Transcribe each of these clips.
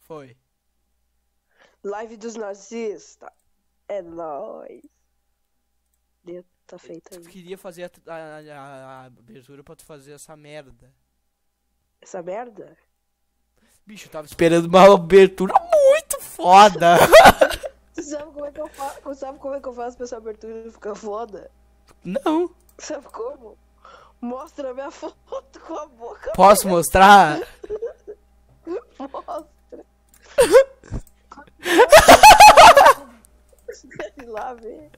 Foi. Live dos nazistas. É nóis. Tá feito Eu aí. queria fazer a abertura pra tu fazer essa merda. Essa merda? Bicho, eu tava esperando uma abertura muito foda. Você sabe como é que eu faço? Sabe como é que eu faço pra essa abertura ficar foda? Não. Sabe como? Mostra a minha foto com a boca. Posso mostrar? Mostra. Deve lá ver.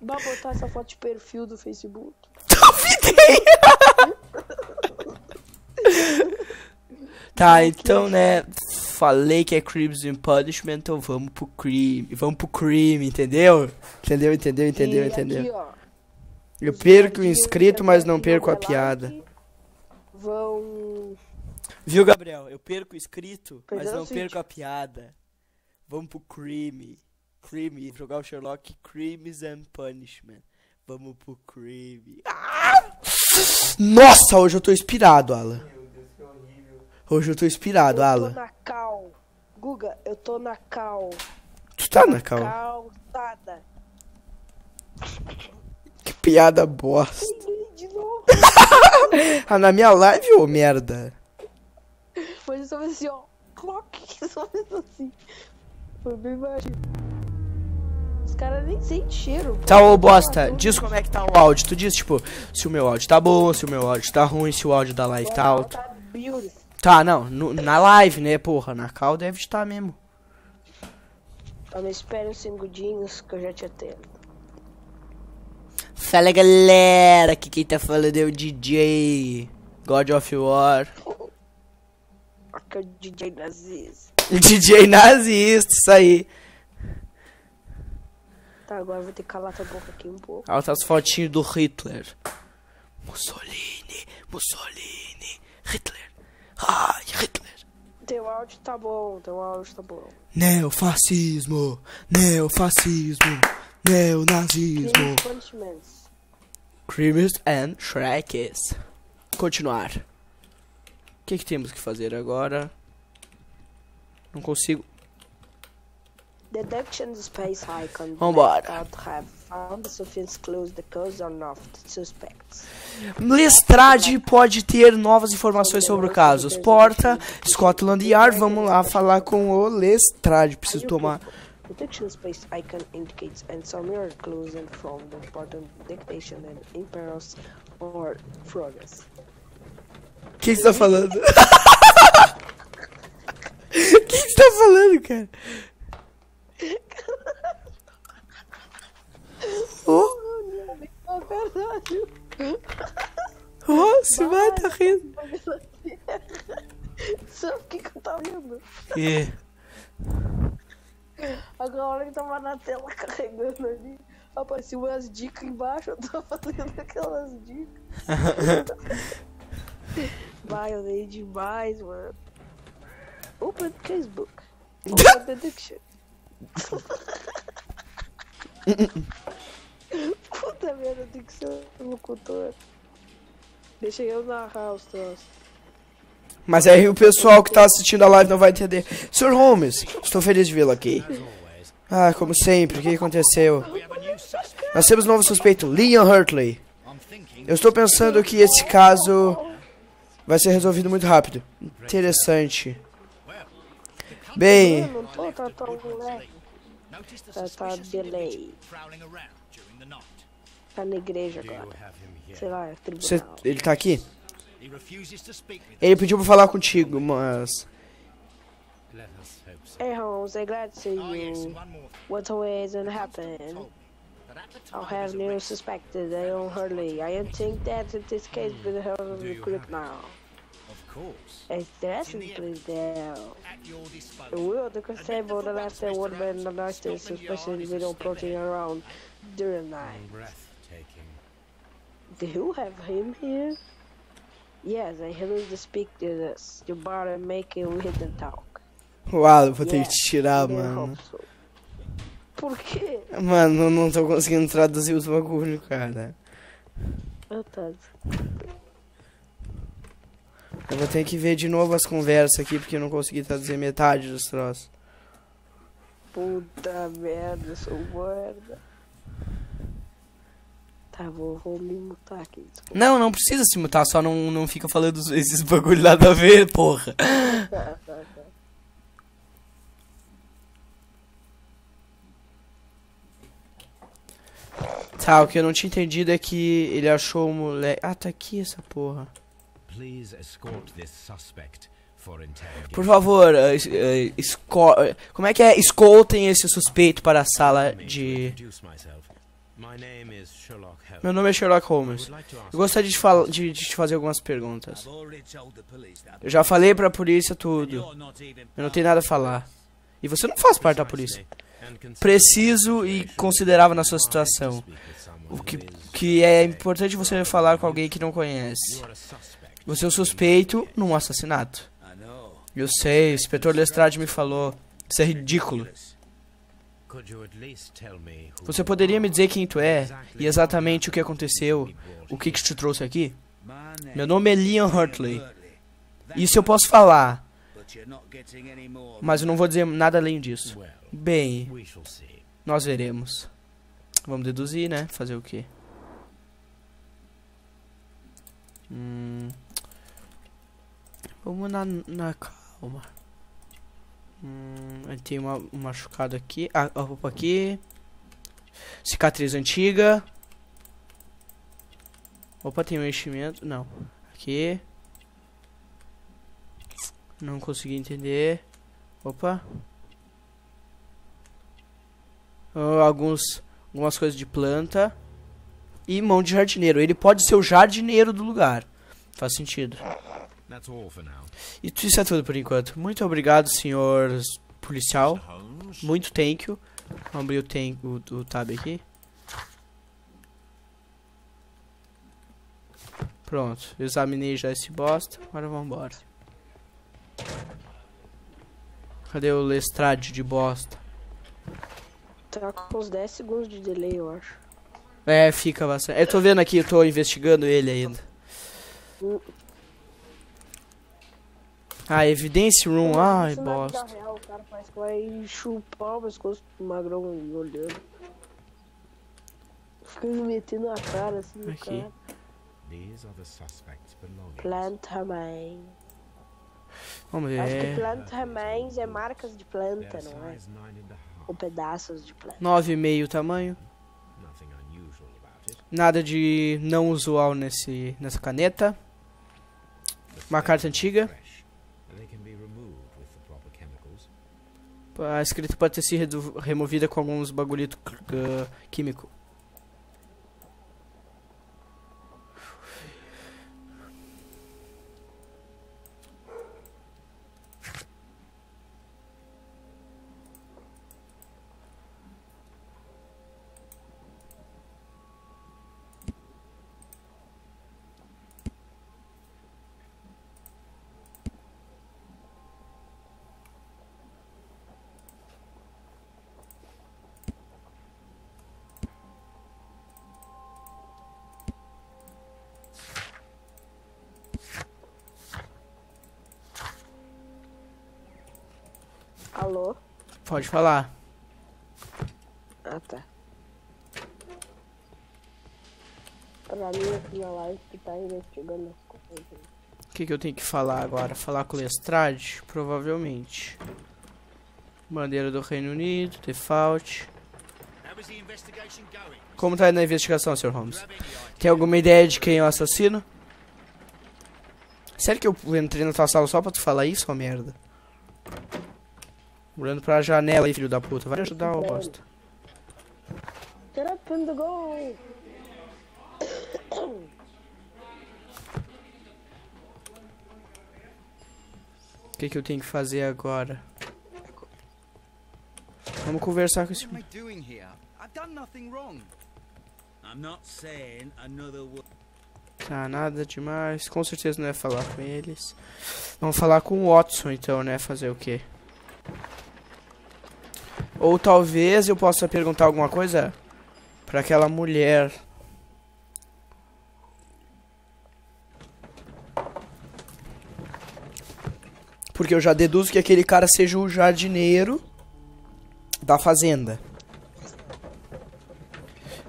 Vai botar essa foto de perfil do Facebook. Duvidei. Tá, então, né? Falei que é Crimes and Punishment, então vamos pro crime. Vamos pro crime, entendeu? Entendeu? Aqui, ó, Eu perco o inscrito, mas não perco a piada. Vão... Viu, Gabriel? Eu perco o inscrito, mas Perdeu não o perco sítio. a piada. Vamos pro crime. Crime, jogar o Sherlock. Crimes and Punishment. Vamos pro crime. Ah! Nossa, hoje eu tô inspirado, Alan. Meu Deus, que horrível. Hoje eu tô inspirado, Eu tô Alan. na cal. Guga, eu tô na cal. Tu tá na calma. Calçada. Que piada bosta. Ninguém de novo. Ah, na minha live, ô merda. Mas eu só fiz assim, ó. Clock. Só fiz assim. Foi bem baixo. Os caras nem sentem cheiro. Tá, ô bosta, diz como é que tá o áudio. Tu diz, tipo, se o meu áudio tá bom, se o meu áudio tá ruim, se o áudio da live tá alto. Tá beautiful. Tá, não, na live, né, porra, na cal deve estar mesmo. Tá, me espere uns segundinhos que eu já te atendo. Fala, galera, aqui quem tá falando é o DJ God of War. Aqui é o DJ nazista. DJ nazista, isso aí. Tá, agora eu vou ter que calar tua boca aqui um pouco. Altas fotinhas do Hitler. Mussolini, Hitler. Ai, Hitler. Teu áudio tá bom, Neofascismo, neonazismo. Crime punishments. Crimes and Shreks. Continuar. O que temos que fazer agora? Não consigo. Deduction space icon. Vambora. Have found the sufficient clues the cause or not suspects. Lestrade pode ter novas informações sobre o caso. Porta, Scotland Yard, vamos lá falar com o Lestrade. Preciso tomar. Detection space icon indicates and some mirror clues and from the important dictation and imperils or progress. O que você tá falando? O que você tá falando, cara? Oh, Oh, caralho. oh, se vai, tá rindo. Sabe o que eu tava vendo? Que? Agora que tava na tela carregando ali, apareceu umas dicas embaixo, eu tava fazendo aquelas dicas. Vai, eu dei demais, mano. Open Facebook. Open Deduction. Puta merda, tem que ser locutor. Deixa eu narrar os troços. Mas aí o pessoal que tá assistindo a live não vai entender. Sr. Holmes, estou feliz de vê-lo aqui. Ah, como sempre, o que aconteceu? Nós temos um novo suspeito, Leon Hurtley. Eu estou pensando que esse caso vai ser resolvido muito rápido. Interessante. Bem, Não tô, tá leve. Tá delay. Tá na igreja agora. Sei lá, é tribunal. ele tá aqui? Ele pediu pra falar contigo, mas... Hey Holmes, I'm glad to see you. What's always gonna happen? I'll have new suspected, Leon Hurley. I think that in this case will help the group now. Interestingly, though, the will the constable the last day would have been the nicest, especially with all floating around during the night. Do you have him here? Yes, I heard to speak to us. You better make it with him talk. Uau, eu vou ter que te tirar, mano. Por quê? Mano, eu não tô conseguindo traduzir os bagulho, cara. Ah, tá. Eu vou ter que ver de novo as conversas aqui, porque eu não consegui traduzir metade dos troços. Puta merda, eu sou merda. Tá, vou me mutar aqui, desculpa. Não precisa se mutar, só não fica falando esses bagulho nada a ver, porra. Tá. Tá, o que eu não tinha entendido é que ele achou o moleque... Ah, tá aqui essa porra. Por favor, como é que é? Escoltem esse suspeito para a sala de... Meu nome é Sherlock Holmes. Eu gostaria de te fazer algumas perguntas. Eu já falei pra polícia tudo. Eu não tenho nada a falar. E você não faz parte da polícia. Preciso e considerável na sua situação. O que é importante você falar com alguém que não conhece. Você é um suspeito num assassinato. Eu sei, o inspetor Lestrade me falou. Isso é ridículo. Você poderia me dizer quem tu é e exatamente o que aconteceu? O que te trouxe aqui? Meu nome é Leon Hurtley. Isso eu posso falar. Mas eu não vou dizer nada além disso. Bem, nós veremos. Vamos deduzir, né? Fazer o quê? Vamos na calma. Tem um machucado aqui. Ah, a roupa aqui. Cicatriz antiga. Opa, tem um enchimento. Não. Aqui. Não consegui entender. Opa. Algumas coisas de planta. E mão de jardineiro. Ele pode ser o jardineiro do lugar. Faz sentido. Isso é tudo por enquanto. Muito obrigado, senhor policial. Muito thank you. Vamos abrir o tab aqui. Pronto. Examinei já esse bosta. Agora vamos embora. Cadê o Lestrade de bosta? Tá com uns 10 segundos de delay, eu acho. É, fica bastante. Eu tô vendo aqui, eu tô investigando ele ainda. Ah, evidence room. Ai, bosta. Na real, o cara parece que vai chupar o pescoço do magrão olhando. Fica me metendo na cara assim no aqui. cara. Plant remains. Vamos ver. Acho que plant remains é marcas de planta, não é? Ou pedaços de planta. 9,5 tamanho. Nada de não usual nessa caneta. Uma carta antiga. A escrita pode ter sido removida com alguns bagulhito químico. Alô? Pode falar. Ah, tá. Pra mim aqui na live que tá investigando as coisas. O que eu tenho que falar agora? Falar com o Lestrade? Provavelmente. Bandeira do Reino Unido, default. Como tá indo a investigação, Sr. Holmes? Tem alguma ideia de quem é o assassino? Sério que eu entrei na tua sala só pra tu falar isso, ó merda? Olhando pra janela aí, filho da puta. Vai ajudar, ô bosta. Get up in the goal! O que eu tenho que fazer agora? Vamos conversar com esse... Tá, nada demais. Com certeza não é falar com eles. Vamos falar com o Watson então, né? Fazer o quê? Ou talvez eu possa perguntar alguma coisa pra aquela mulher. Porque eu já deduzo que aquele cara seja o jardineiro da fazenda.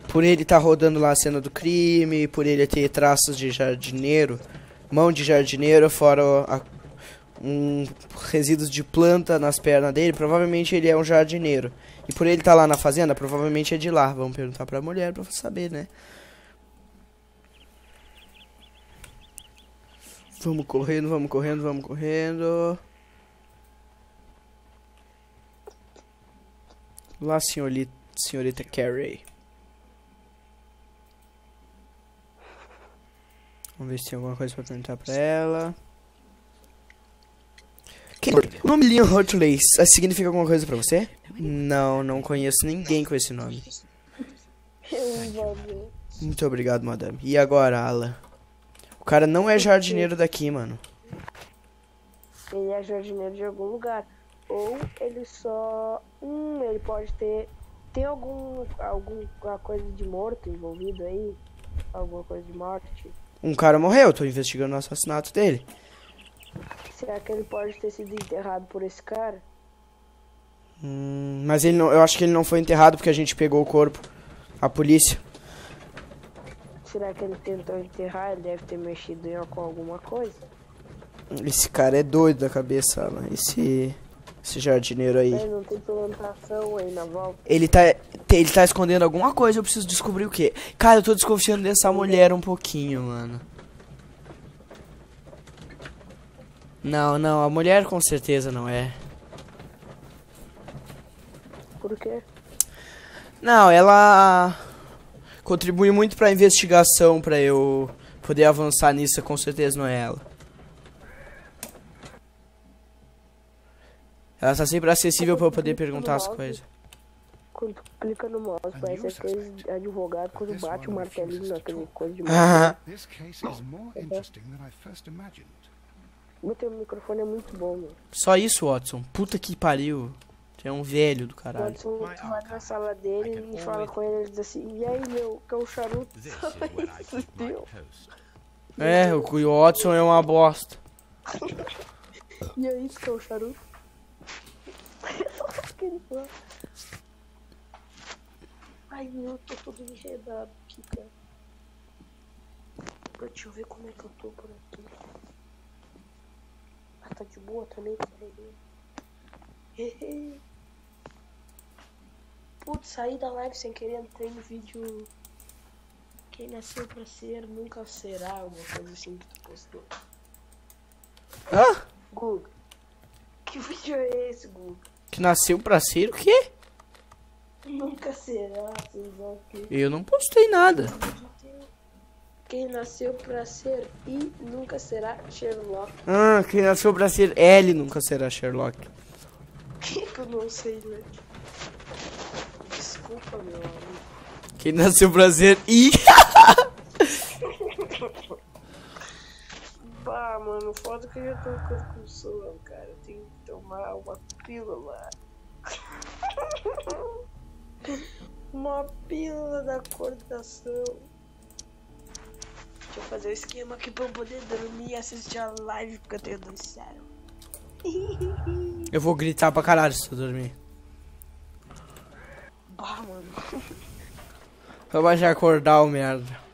Por ele estar rodando lá a cena do crime, por ele ter traços de jardineiro, mão de jardineiro, fora resíduos de planta nas pernas dele, provavelmente ele é um jardineiro. E por ele estar lá na fazenda, provavelmente é de lá. Vamos perguntar pra mulher pra saber, né? Vamos correndo, vamos correndo, vamos correndo. Lá, senhorita Carey. Vamos ver se tem alguma coisa pra perguntar pra ela. O nome Liam Hurtley significa alguma coisa pra você? Não, não conheço ninguém com esse nome. Muito obrigado, madame. E agora, Alan? O cara não é jardineiro daqui, mano. Ele é jardineiro de algum lugar. Ou ele só... ele pode ter... Tem alguma coisa de morto envolvido aí? Alguma coisa de morte? Um cara morreu, tô investigando o assassinato dele. Será que ele pode ter sido enterrado por esse cara? Mas ele não, eu acho que ele não foi enterrado porque a gente pegou o corpo. A polícia. Será que ele tentou enterrar? Ele deve ter mexido com alguma coisa. Esse cara é doido da cabeça, Alan. Esse jardineiro aí. Não tem plantação aí na volta. Ele tá escondendo alguma coisa, eu preciso descobrir o que. Cara, eu tô desconfiando dessa mulher um pouquinho, mano. Não, a mulher com certeza não é. Por quê? Não, ela contribui muito pra investigação, pra eu poder avançar nisso, com certeza não é ela. Ela tá sempre acessível pra eu poder perguntar as coisas. Quando tu clica no mouse, parece aquele advogado quando bate o martelinho naquele coisa de martelo. O teu microfone é muito bom, meu. Só isso, Watson. Puta que pariu. Tu é um velho do caralho. Watson, tu vai na sala dele e fala com ele, ele diz assim, e aí, meu, que é um charuto? É, o Watson é uma bosta. E aí, que é um charuto? Que ele fala. Ai, meu, tô todo enredado aqui, cara. Deixa eu ver como é que eu tô por aqui. Ah, tá de boa também, carreguei. Putz, saí da live sem querer, entrei no vídeo. Quem nasceu pra ser, nunca será, alguma coisa assim que tu postou. Hã? Guga, que vídeo é esse, Guga? Que nasceu pra ser o quê? Nunca será, vocês vão que... Eu não postei nada. Quem nasceu pra ser e nunca será Sherlock. Ah, quem nasceu pra ser L nunca será Sherlock. Que eu não sei, né? Desculpa, meu amigo. Quem nasceu pra ser I. Bah, mano, foda que eu já tô ficando com sono, cara. Eu tenho que tomar uma pílula. Uma pílula da coordenação. Deixa eu fazer o esquema aqui pra eu poder dormir e assistir a live, porque eu tenho 2 cérebros. Eu vou gritar pra caralho se eu dormir. Bah, mano. Eu vou já acordar o merda.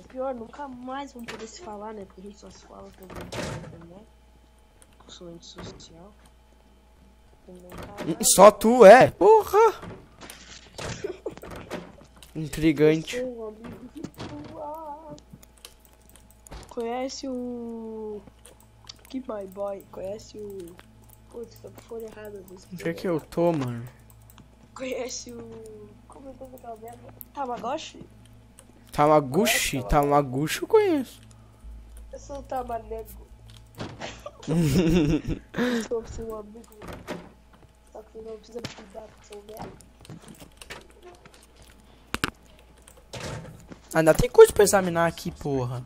Pior, nunca mais vamos poder se falar, né? Porque a gente só se fala pela internet. Eu sou antissocial. Só tu é? Porra! Intrigante. Conhece o... Que my boy? Conhece o... Putz, tá por fora errada. Onde é que eu tô, mano? Conhece o... Como é que é aquela merda? Tamagotchi? Tamaguchi? Tamaguchi eu conheço. Eu sou o Tamanego. Sou seu amigo. Só que você não precisa me cuidar, porque sou velho. Ainda tem coisa pra examinar aqui, porra.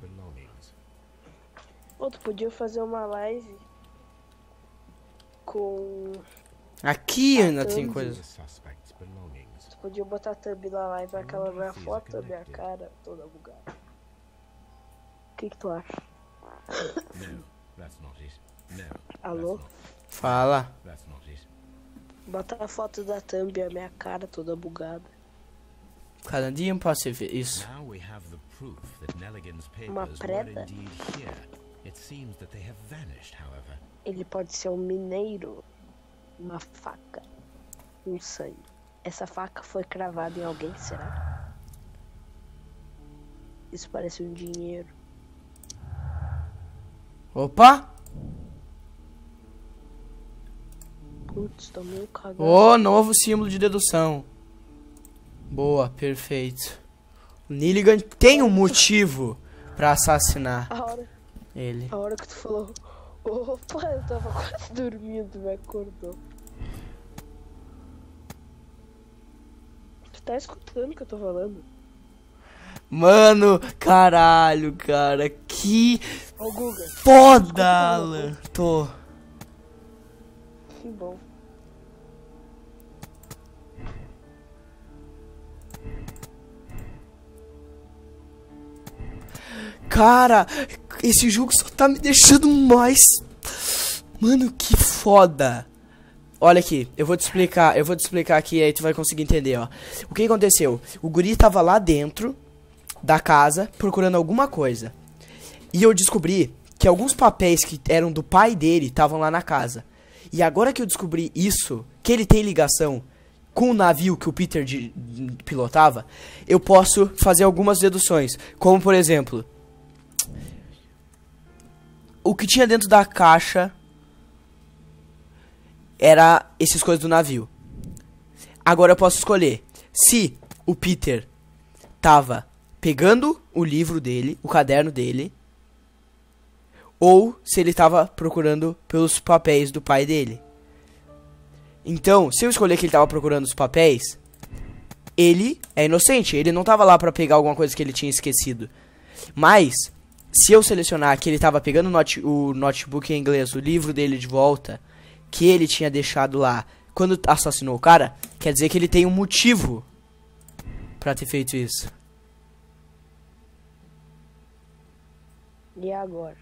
Pô, tu podia fazer uma live com... Aqui ainda tem coisa. Tu podia botar a thumb na live, aquela minha foto, minha cara toda bugada. O que tu acha? Alô? Fala. Bota a foto da thumb e a minha cara toda bugada. Cada dia posso ver isso. Uma preda? Ele pode ser um mineiro. Uma faca. Um sangue. Essa faca foi cravada em alguém, será? Isso parece um dinheiro. Opa! Putz, tô meio cagado. Ô, novo símbolo de dedução. Boa, perfeito. O Nilligan tem um motivo pra assassinar ele. A hora que tu falou, opa, eu tava quase dormindo, me acordou. Tu tá escutando o que eu tô falando? Mano, caralho, cara, que Ô, Guga, foda, Alan. Tô. que bom. Cara, esse jogo só tá me deixando mais... Mano, que foda. Olha aqui, eu vou te explicar aqui, aí tu vai conseguir entender, ó. O que aconteceu? O guri tava lá dentro da casa, procurando alguma coisa. E eu descobri que alguns papéis que eram do pai dele estavam lá na casa. E agora que eu descobri isso, que ele tem ligação com o navio que o Peter pilotava, eu posso fazer algumas deduções. Como, por exemplo, o que tinha dentro da caixa era essas coisas do navio. Agora eu posso escolher se o Peter tava pegando o livro dele, o caderno dele, ou se ele tava procurando pelos papéis do pai dele. Então, se eu escolher que ele tava procurando os papéis, ele é inocente, ele não tava lá pra pegar alguma coisa que ele tinha esquecido. Mas, se eu selecionar que ele tava pegando o notebook em inglês, o livro dele de volta, que ele tinha deixado lá quando assassinou o cara, quer dizer que ele tem um motivo pra ter feito isso. E agora?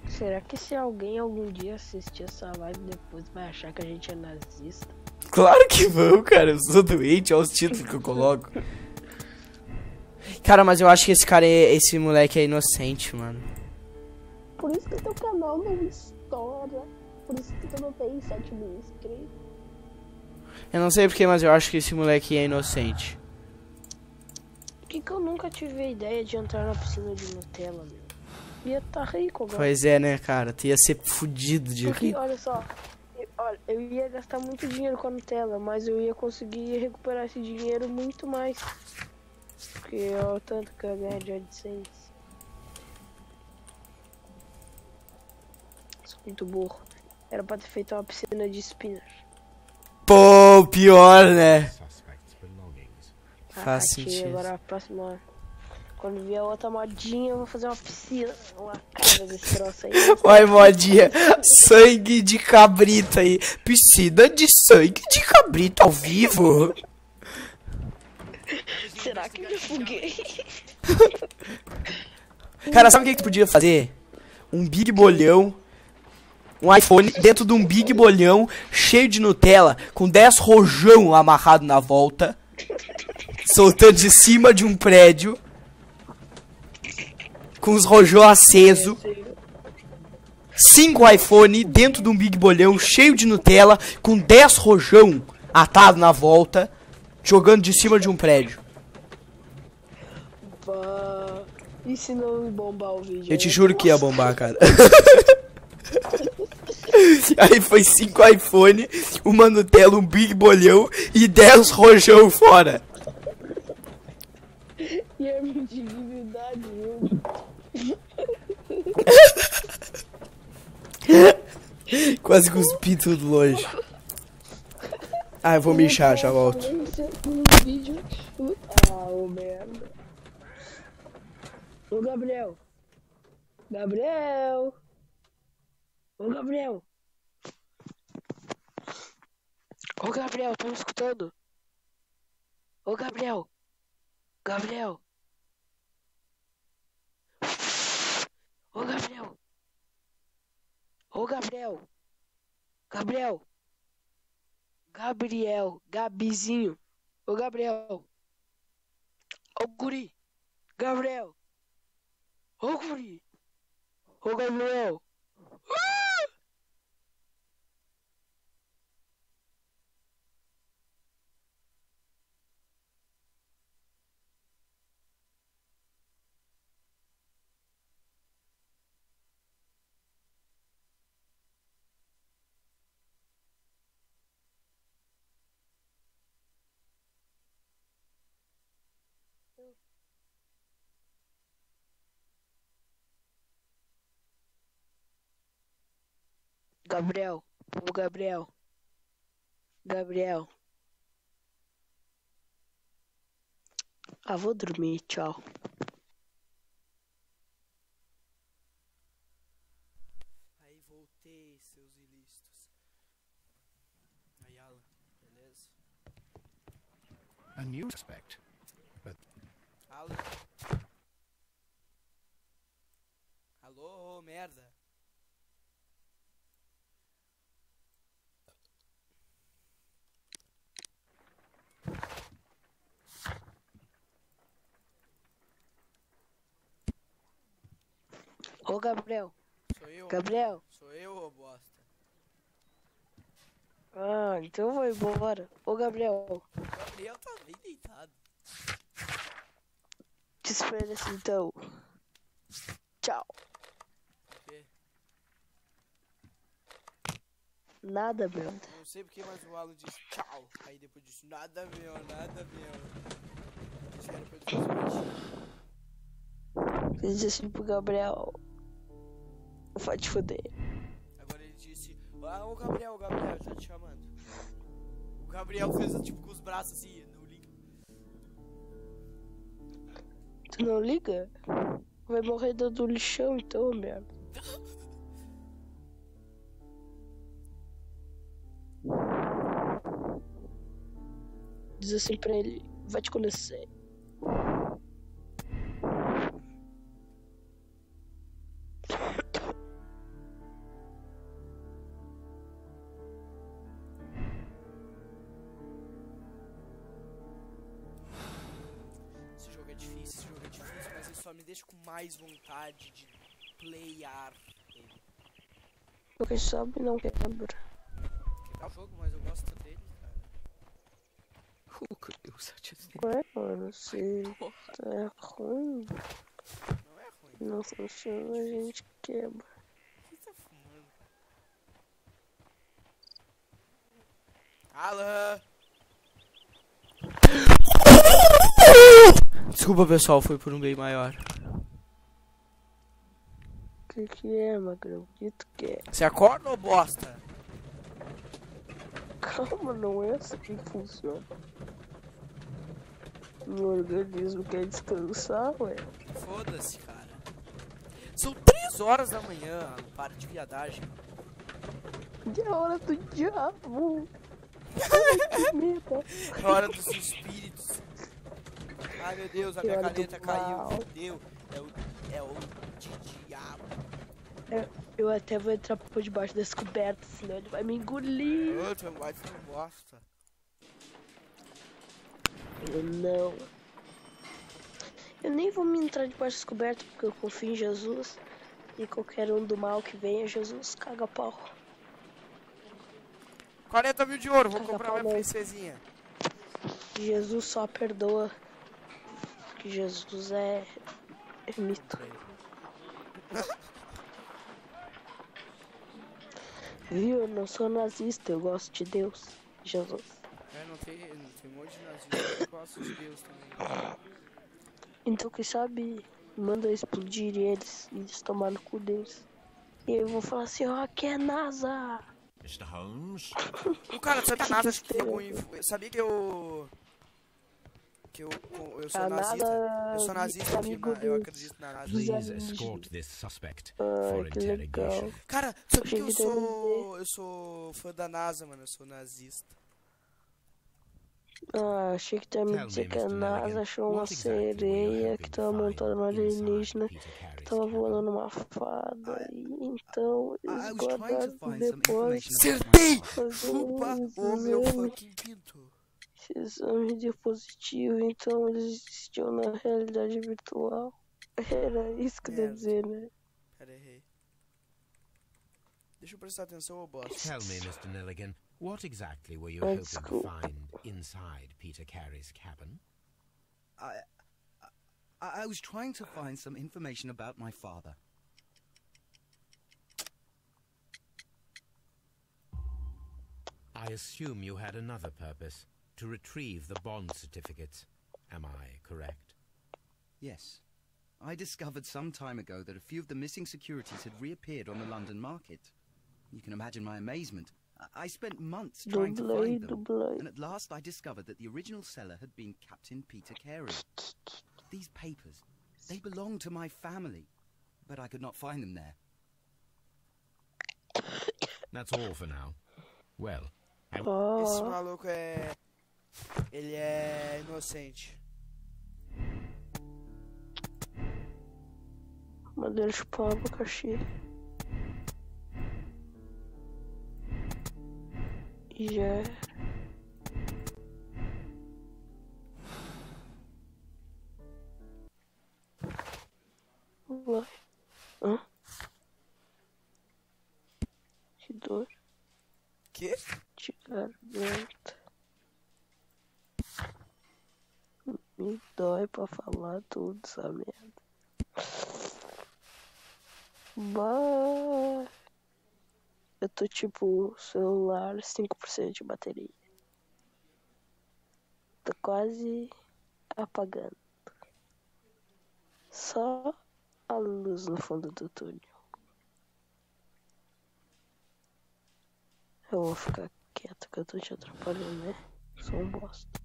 Será que se alguém algum dia assistir essa live depois vai achar que a gente é nazista? Claro que vão, cara. Eu sou doente, olha os títulos que eu coloco. Cara, mas eu acho que esse moleque é inocente, mano. Por isso que teu canal não estoura. Por isso que tu não tem 7 mil inscritos. Eu não sei porquê, mas eu acho que esse moleque é inocente. Por que eu nunca tive a ideia de entrar na piscina de Nutella, meu? Ia tá rico agora. Pois é, né, cara? Tu ia ser fudido de Porque, rico. olha só, eu ia gastar muito dinheiro com a Nutella, mas eu ia conseguir recuperar esse dinheiro muito mais. Porque é o tanto que eu ia ganhar de AdSense. Sou muito burro. Era pra ter feito uma piscina de spinner. Pô, pior, né? Faz tia, sentido. agora a próxima... Quando vier outra modinha, eu vou fazer uma piscina. Uma cara desse troço aí. Vai, modinha. Sangue de cabrito aí. Piscina de sangue de cabrito ao vivo. Será que eu me fuguei? Cara, sabe o que tu podia fazer? Um Big Bolhão, um iPhone dentro de um Big Bolhão cheio de Nutella, com 10 rojão amarrado na volta, soltando de cima de um prédio, com os rojão aceso. 5 iPhone dentro de um Big Bolhão cheio de Nutella, com 10 rojão atado na volta, jogando de cima de um prédio. E se não bombar o vídeo? Eu te juro que ia bombar, cara. Aí foi 5 iPhone, uma Nutella, um Big Bolhão e 10 rojão fora. Quase cuspi tudo longe. Ah, eu vou mijar, já volto. Ô merda. Ô Gabriel. Gabriel. Ô Gabriel. Ô Gabriel, tá me escutando? Ô Gabriel. Gabriel. Ô Gabriel. Ô Gabriel. Gabriel. Gabriel. Gabizinho. Ô Gabriel. Ô guri. Gabriel. Ô guri. Ô Gabriel. Gabriel. Ô Gabriel. Gabriel. Ah, vou dormir, tchau. Aí voltei, seus ilícitos. Aí, Alan, beleza? A new suspect. But Alan? Alô, merda. Ô Gabriel. Sou eu. Gabriel. Sou eu, ô bosta. Ah, então eu vou embora. Ô Gabriel. O Gabriel tá bem deitado. Te espero assim então. Tchau. O quê? Nada, meu. Não sei porque, mas o Alan disse tchau. Aí depois disse nada meu, nada meu. Isso era pra dizer. Ele disse assim pro Gabriel. Vai te foder. Agora ele disse, ah, o Gabriel, já te chamando. O Gabriel fez tipo com os braços assim, não liga. Tu não liga? Vai morrer dando lixão então, merda. Diz assim pra ele, vai te conhecer. Esse jogo é difícil, mas ele só me deixa com mais vontade de playar ele. Quem sabe não quebra. Quebrar o jogo, mas eu gosto dele, cara. Ué, mano, se tá ruim, Não é ruim. não funciona, a gente quebra. O que tá fumando? Alan! Desculpa, pessoal, foi por um bem maior. Que é, magrão? O que tu quer? Você acorda ou bosta? Calma, não é assim que funciona. O organismo quer descansar, ué. Foda-se, cara. São 3 horas da manhã, Alan. Para de viadagem. É hora do diabo. Ai, que medo. É hora dos espíritos. Ai, meu Deus, a minha caneta caiu. Fudeu. É o diabo. Eu até vou entrar por debaixo das cobertas, senão ele vai me engolir. Ô, tu vai ficar bosta. Eu não. Eu nem vou me entrar debaixo das cobertas porque eu confio em Jesus. E qualquer um do mal que venha, Jesus caga pau. 40 mil de ouro, vou Caga comprar pau minha mesmo. princesinha. Jesus só perdoa. Que Jesus é mito. Viu? Eu não sou nazista, eu gosto de Deus. Jesus. É, não tem um monte de nazista que gosta de Deus também. Então, quem sabe Manda explodir eles e eles tomar no cu deles. E eu vou falar assim, ó, aqui é NASA. Mr. Holmes? O cara não sabia nada, acho que Estranho. sabia que eu sou A nazista. NASA Eu sou nazista, amigo eu dos- acredito na NASA. dos Please alienígenas. escort this suspect Ai, for que legal. interrogation. Cara, sabe que Achei que eu sou fã da NASA, mano, eu sou nazista. Ah, achei que tu ia me Tell dizer me, que a Mr. NASA Milligan, achou uma what exactly were you sereia hoping que to tava find montada numa inside alienígena, Peter que Carey's tava cabin? voando numa fada, e então I eles was trying to guardaram find some depois information about Acertei! my father. fazer Chupa uns o meu exames, fucking pinto. exame de positivo, então eles existiam na realidade virtual. Era isso que eu ia Merda. dizer, né? Pera, errei. Deixa eu prestar atenção, ô bosta. Tell me, Mr. Milligan, what exactly were you Oh, hoping school. to find inside Peter Carey's cabin? I was trying to find some information about my father. I assume you had another purpose, to retrieve the bond certificates. Am I correct? Yes. I discovered some time ago that a few of the missing securities had reappeared on the London market. You can imagine my amazement. I spent months trying to find them, and at last I discovered that the original seller had been Captain Peter Carey. These papers, they belong to my family, but I could not find them there. That's all for now. Well, Esse Oh, maluco é... Ele é inocente. mandei ele chupar uma abacaxi. E já era. Vai. Hã? Que dor. Que? De garganta. Me dói pra falar tudo essa merda. Bah. Eu tô tipo celular 5% de bateria. Tô quase apagando. Só a luz no fundo do túnel. Eu vou ficar quieto que eu tô te atrapalhando, né? Sou um bosta.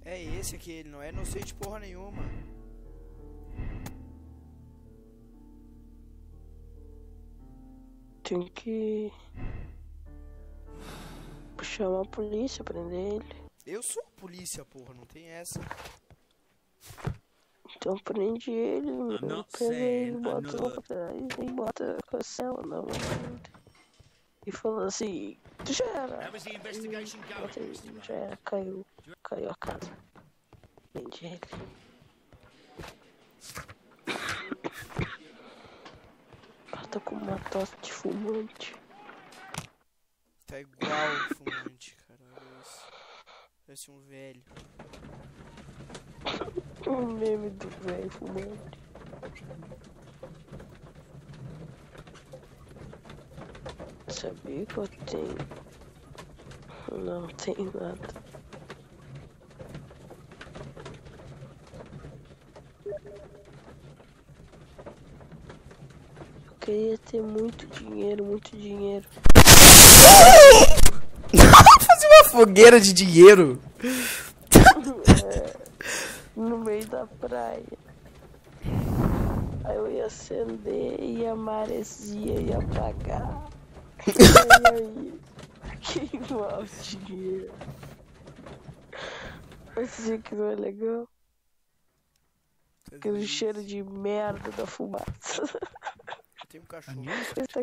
É esse aqui, ele não é inocente porra nenhuma. Tem que chamar a polícia, prender ele. Eu sou polícia, porra, não tem essa. Então prende ele, meu. not Pega ele, saying bota another- lá pra trás e bota a cela na mão dele. E fala assim, já era. How is the investigation E going, bota ele, Mr. já era, caiu a casa. Prende ele. O cara tá com uma tosse de fumante. Tá igual o fumante, cara. Olha isso. Parece um velho. O meme do velho fumante. Sabia que eu tenho? Não tem nada. Eu queria ter muito dinheiro, muito dinheiro. Fazer uma fogueira de dinheiro. No meio da praia. Aí eu ia acender e a maresia ia apagar. E aí, queimar o dinheiro. Parecia que não é legal. Aquele cheiro de merda da fumaça. Tem um A cachorro. news Ele tá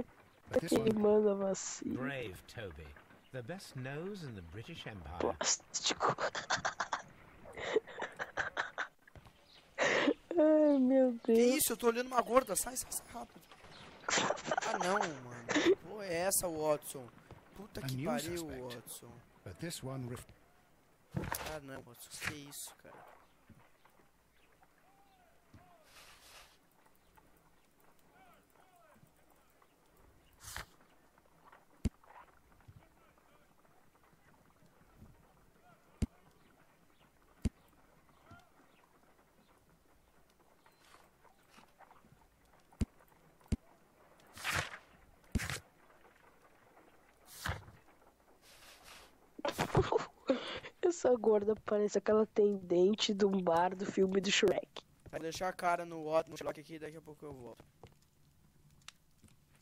but this one, queimando a macia. brave Toby, the best nose in the British Empire. Plástico. Ai, meu Que Deus. isso? Eu tô olhando uma gorda. Sai rápido. Ah, não, mano. Pô, é essa, Watson. Puta A que new pariu, suspect. Watson. But this one Ah, não. Que isso, cara. Essa gorda parece aquela atendente de um bar do filme do Shrek. Vou deixar a cara no Sherlock aqui e daqui a pouco eu volto.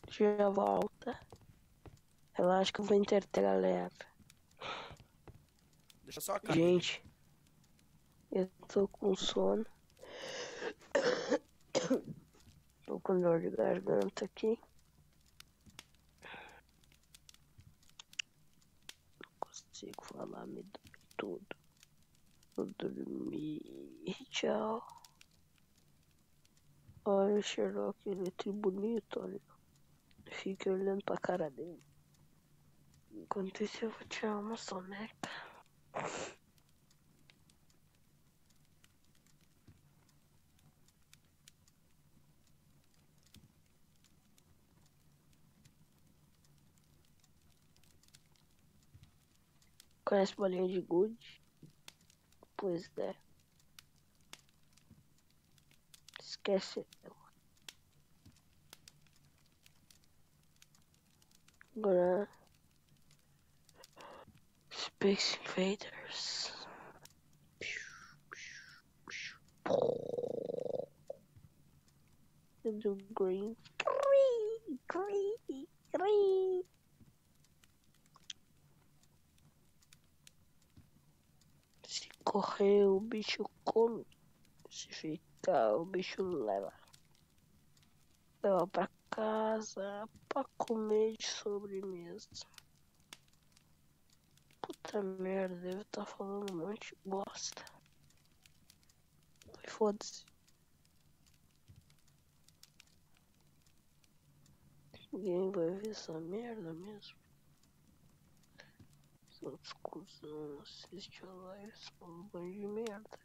Já volta. Relaxa que eu vou entreter a galera. Deixa só a cara. Gente, eu tô com sono. Tô com dor de garganta aqui. Não consigo falar, me dói tudo. Vou dormir. Tchau. Olha o Sherlock, ele é tri bonito, olha. Fica olhando pra cara dele. Enquanto isso eu vou tirar uma soneca. Conhece bolinha de gude? Pois é. Esquece ela. Agora Space Invaders. Do green. Green. Se correr, o bicho come. Se ficar, o bicho leva. Leva pra casa pra comer de sobremesa. Puta merda, deve estar falando um monte de bosta. Foda-se. Ninguém vai ver essa merda mesmo. Os cuzão assiste a live, são um bando de merda.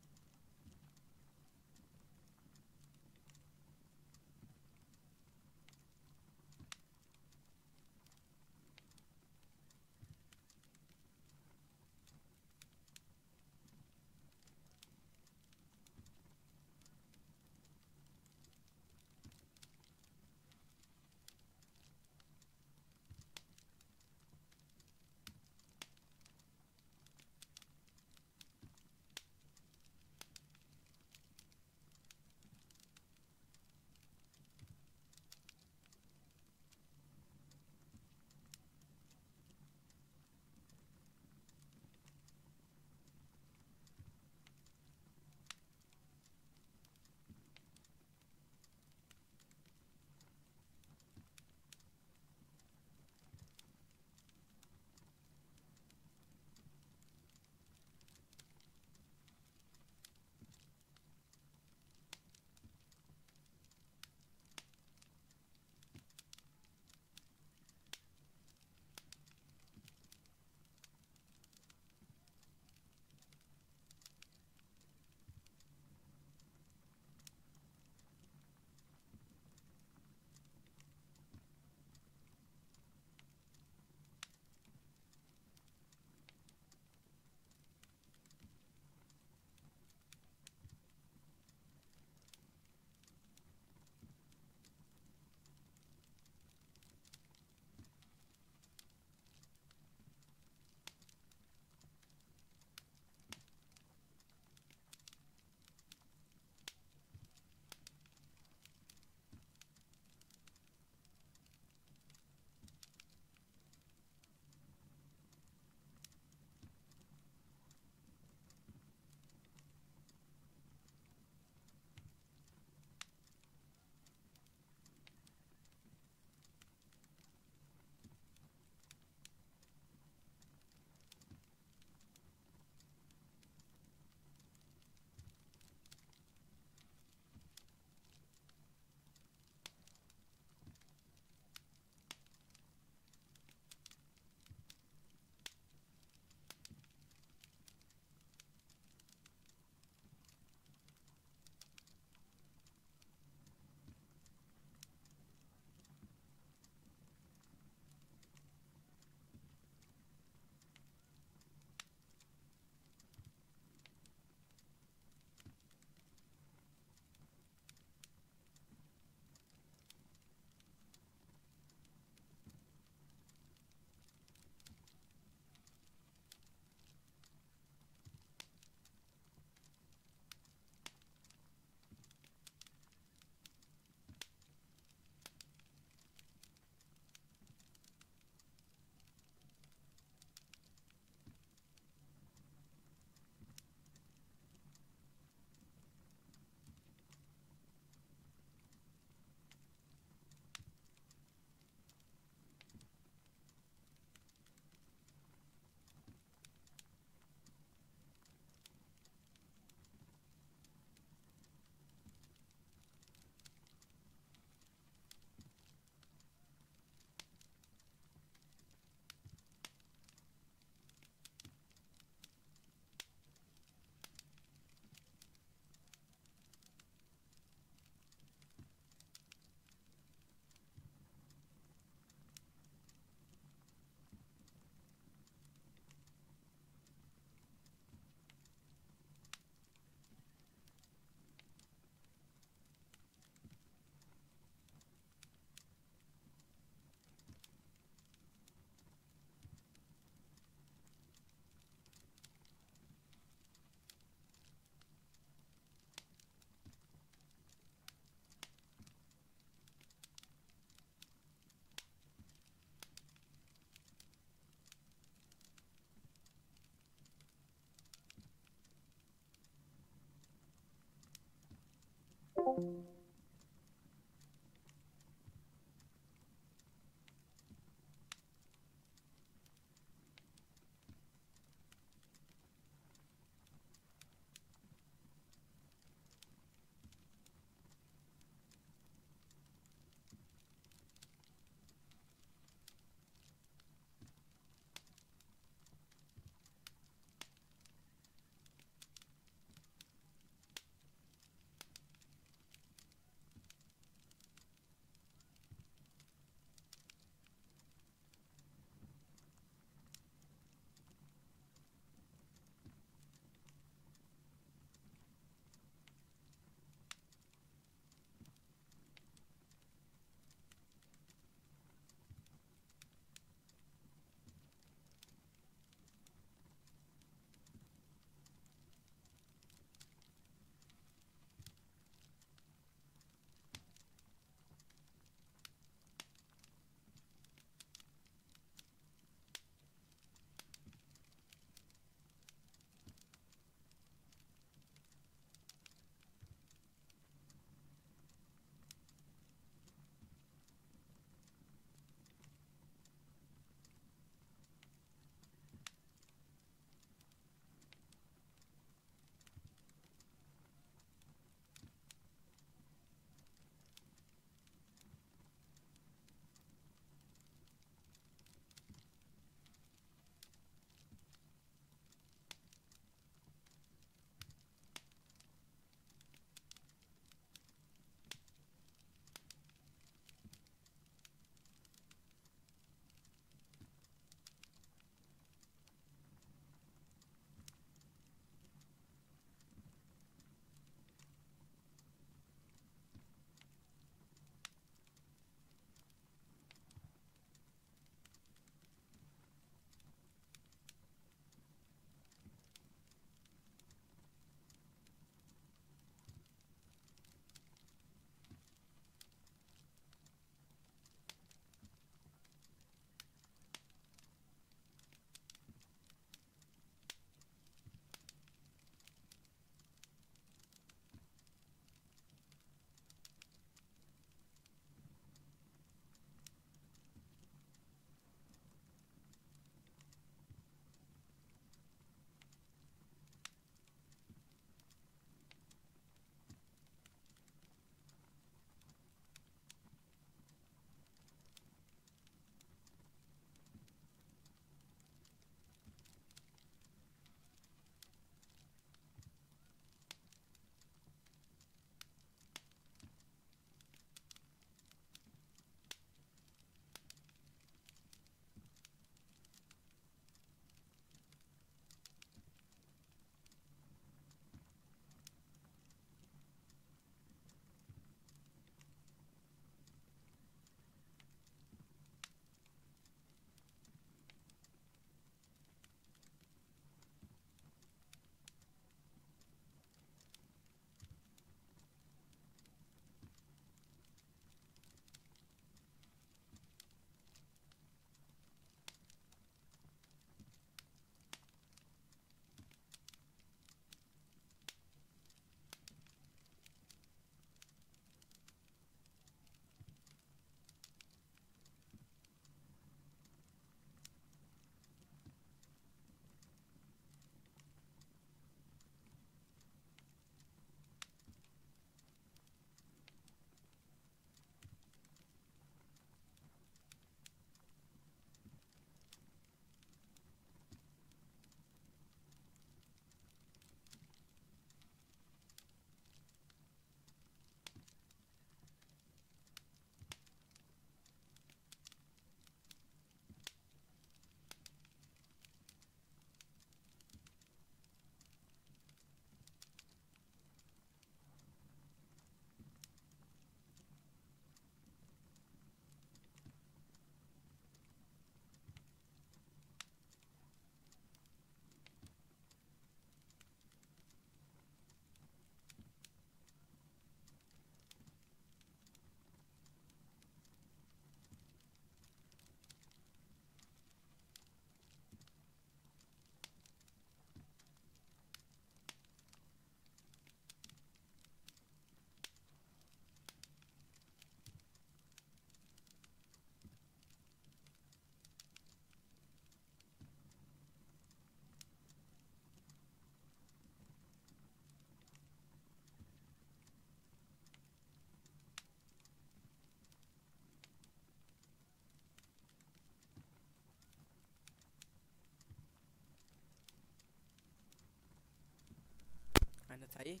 Aí.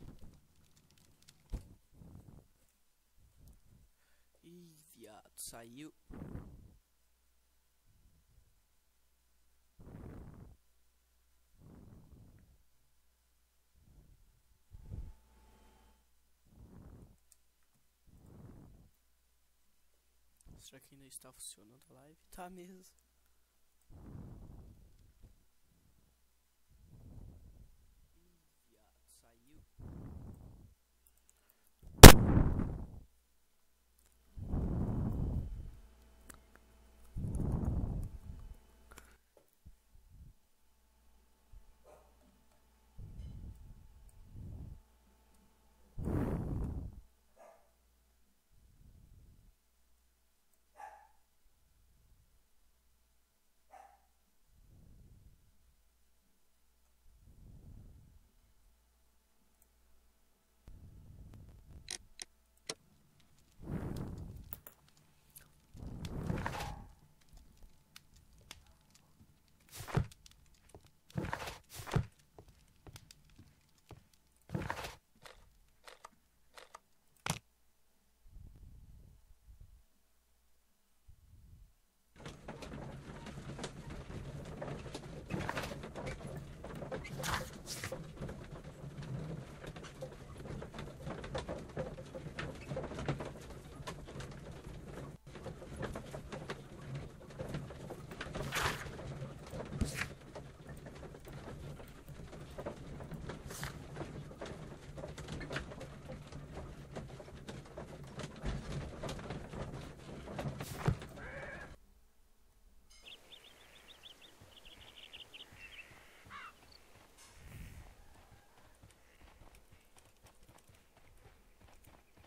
Ih, viado, saiu. Será que ainda está funcionando a live? Tá mesmo.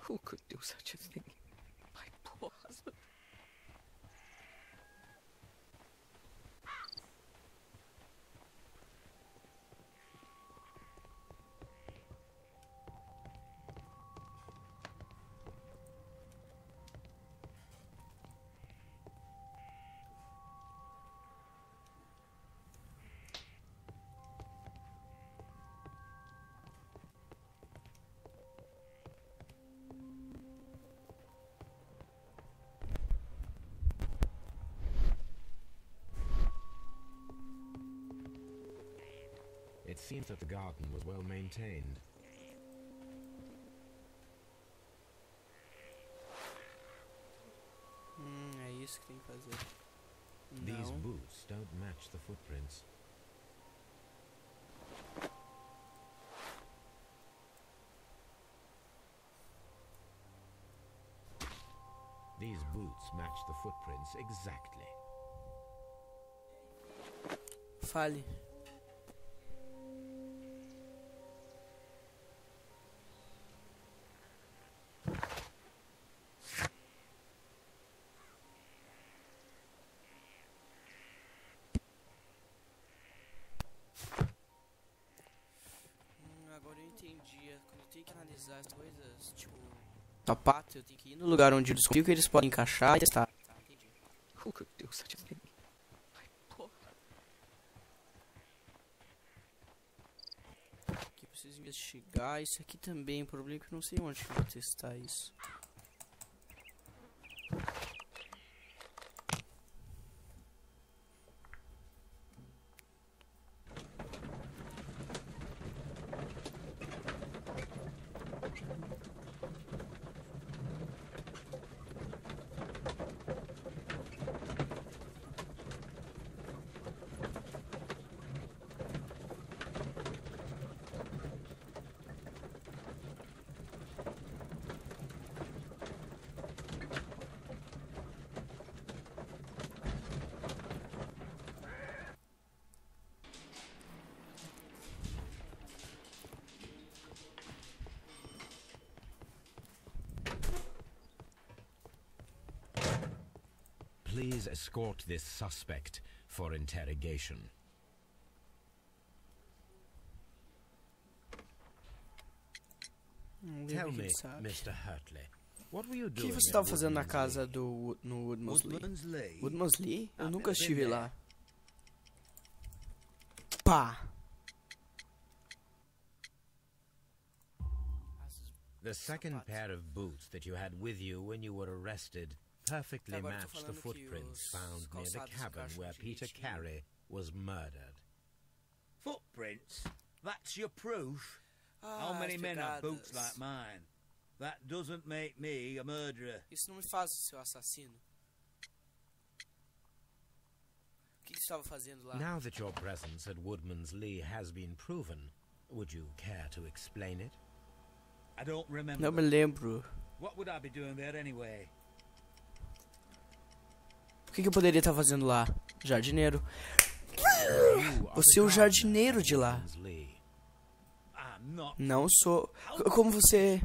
Who could do such a thing? My poor husband. It seems that the garden was well maintained. É isso que tem que fazer. These Não. boots don't match the footprints. These boots match the footprints exactly. Fale. Agora eu entendi. Quando eu tenho que analisar as coisas, tipo, sapato, eu tenho que ir no lugar onde eles confio que eles podem encaixar e testar. Tá, entendi. Who could do such a thing? My poor. Aqui eu preciso investigar. Isso aqui também, o problema é que eu não sei onde que eu vou testar isso. Please escort this suspect for interrogation. Tell me, Mr. Hurtley, what were you O que doing você at estava fazendo na Woodman's casa Lee? no Woodmansley? Woodmansley? Woodmansley? Eu I've nunca never estive been lá. Pá! The second pair of boots that you had with you when you were arrested perfectly Agora eu tô matched the falando que footprints os found near the calçados cabin encaixam where Peter direitinho. Carey was murdered. Footprints? That's your proof? How Ah, many as men have boots pegadas. like mine? That doesn't make me a murderer. Isso não me faz ser assassino. O que você estava fazendo lá? Now that your presence at Woodman's Lee has been proven, would you care to explain it? I don't remember. Não me lembro. What would I be doing there anyway? O que eu poderia estar fazendo lá? Jardineiro. You are Você é o the jardineiro gardener de lá. at Woodman's Lee. I'm not. Não sou. Como você...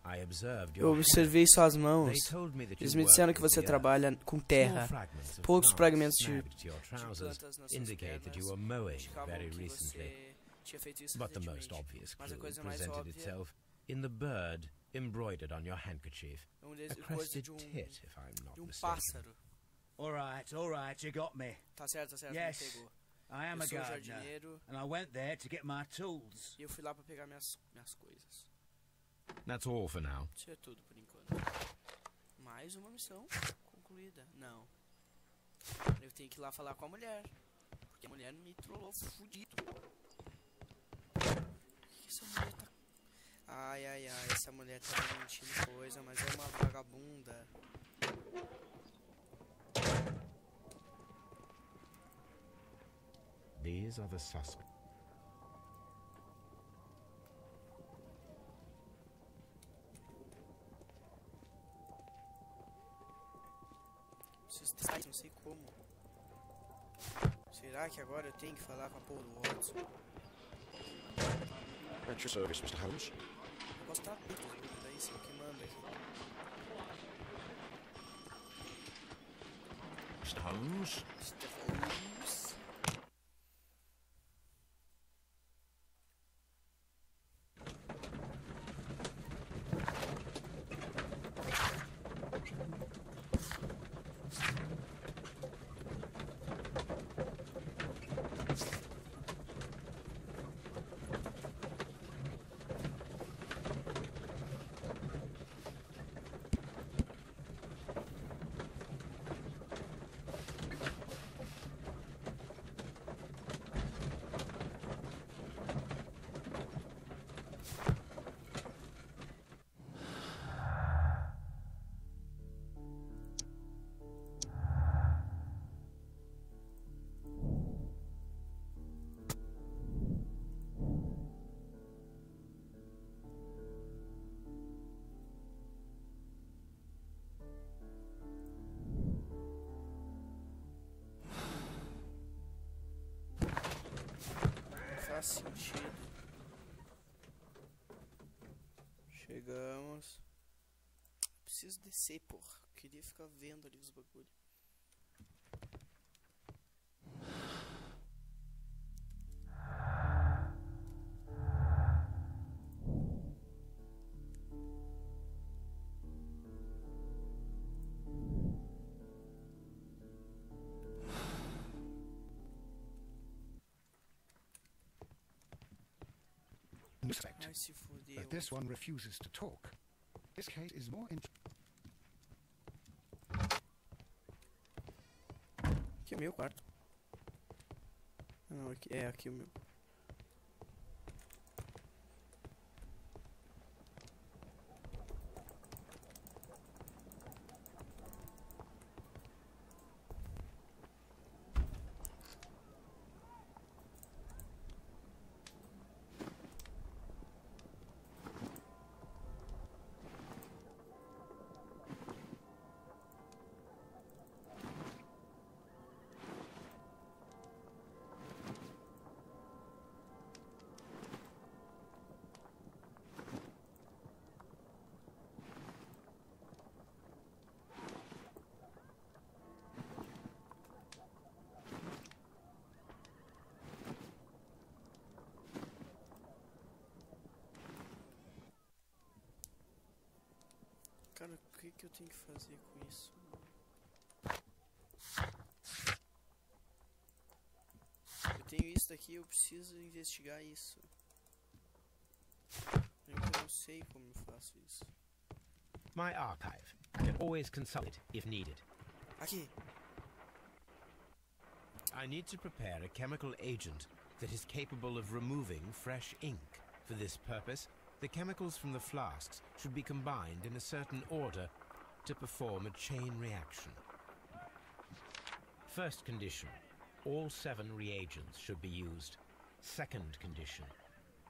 I observed Eu your observei suas hands. mãos. They told me that Eles you me disseram worked que with você the trabalha com earth. terra. Small fragments of Poucos plants fragmentos de snagged to your trousers plantas nas suas indicate that you pernas were mowing indicavam very que recently. você tinha feito isso But the most recentemente. obvious Mas a clue coisa mais presented óbvia itself in the bird embroidered on your handkerchief. é A coisa crested de tit, if I'm not de um mistaken. pássaro. All right, you got me. Tá certo, me Yes, pegou. I am Eu a sou gardener, jardineiro and I went there to get my tools. e eu fui lá pra pegar minhas coisas. That's all for now. Isso é tudo por enquanto. Mais uma missão concluída. Não. Eu tenho que ir lá falar com a mulher. Porque a mulher me trollou fudido. Essa mulher tá... Ai, essa mulher tá me mentindo coisa, mas é uma vagabunda. These are the suspects. Preciso testar isso, não sei como. Será que agora eu tenho que falar com a porra do Watson? At your service, Mr. Holmes. Eu posso estar dentro do grupo, daí sim, o que manda aqui. Mr. Holmes? Mr. Holmes. Faz sentido. Chegamos. Preciso descer, porra. Queria ficar vendo ali os bagulho. Suspect, Ai, se fudeu. but this one refuses to talk. This case is more Aqui é o meu quarto. Não, aqui é aqui o meu. Cara, o que eu tenho que fazer com isso? Eu tenho isso daqui, eu preciso investigar isso. Eu não sei. sei como eu faço isso. My archive. I can always consult it if needed. Aqui. I need to prepare a chemical agent that is capable of removing fresh ink. For this purpose, the chemicals from the flasks should be combined in a certain order to perform a chain reaction. First condition, all 7 reagents should be used. Second condition,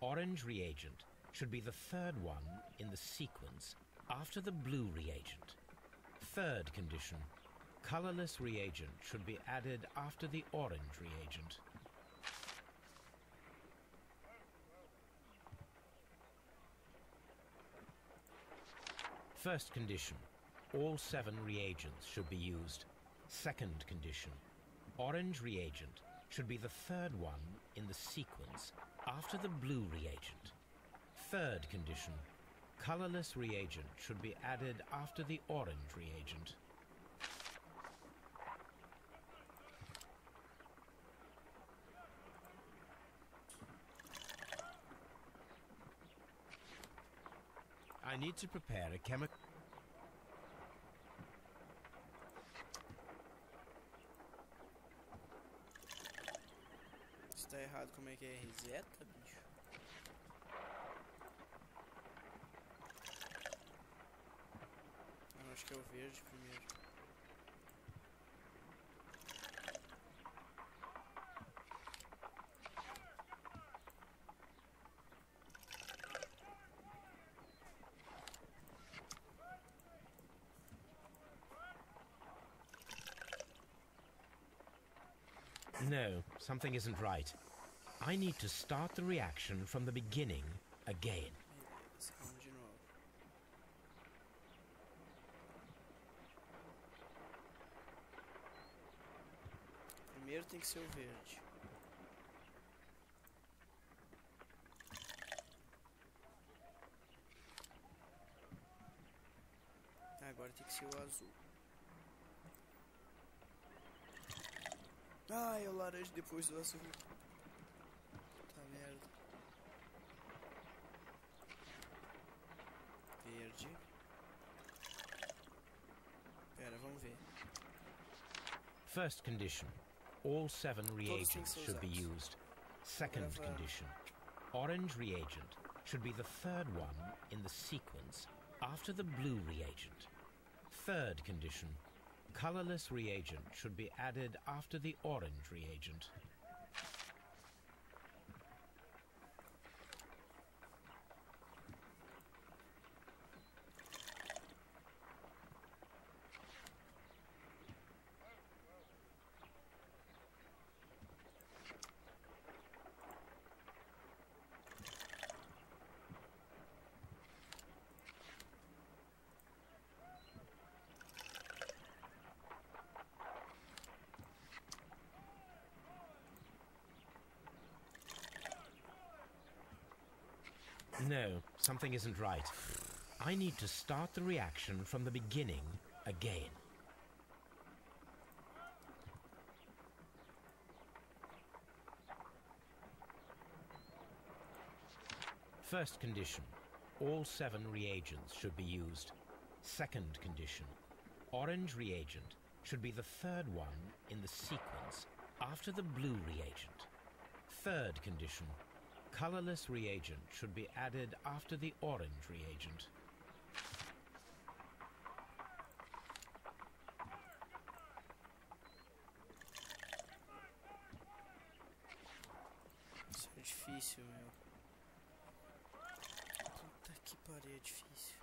orange reagent should be the third one in the sequence after the blue reagent. Third condition, colorless reagent should be added after the orange reagent. First condition, all 7 reagents should be used. Second condition, orange reagent should be the third one in the sequence after the blue reagent. Third condition, colorless reagent should be added after the orange reagent. I need to prepare a chemical... Se tá errado, como é que é? Reseta, bicho? Eu acho que é o verde primeiro. No, something isn't right. I need to start the reaction from the beginning again. Beleza, vamos de novo. Primeiro tem que ser o verde. Agora tem que ser o azul. Ah, é o laranja depois do azul. Tá merda. Verde. Pera, vamos ver. First condition, all 7 reagents should be used. Second condition, orange reagent should be the third one in the sequence after the blue reagent. Third condition, colorless reagent should be added after the orange reagent. No, something isn't right. I need to start the reaction from the beginning again. First condition, all 7 reagents should be used. Second condition, orange reagent should be the third one in the sequence after the blue reagent. Third condition, colorless reagent should be added after the orange reagent. Isso é difícil, meu. Puta que pariu, é difícil.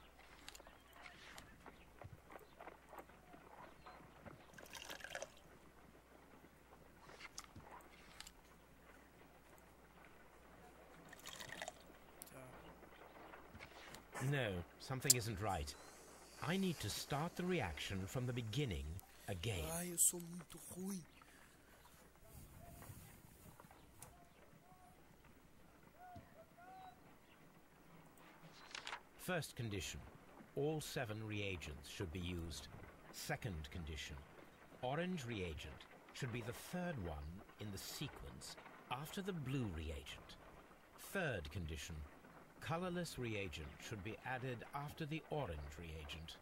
No, something isn't right. I need to start the reaction from the beginning again. Ai, eu sou muito ruim. First condition, all 7 reagents should be used. Second condition, orange reagent should be the third one in the sequence after the blue reagent. Third condition, colorless reagent should be added after the orange reagent.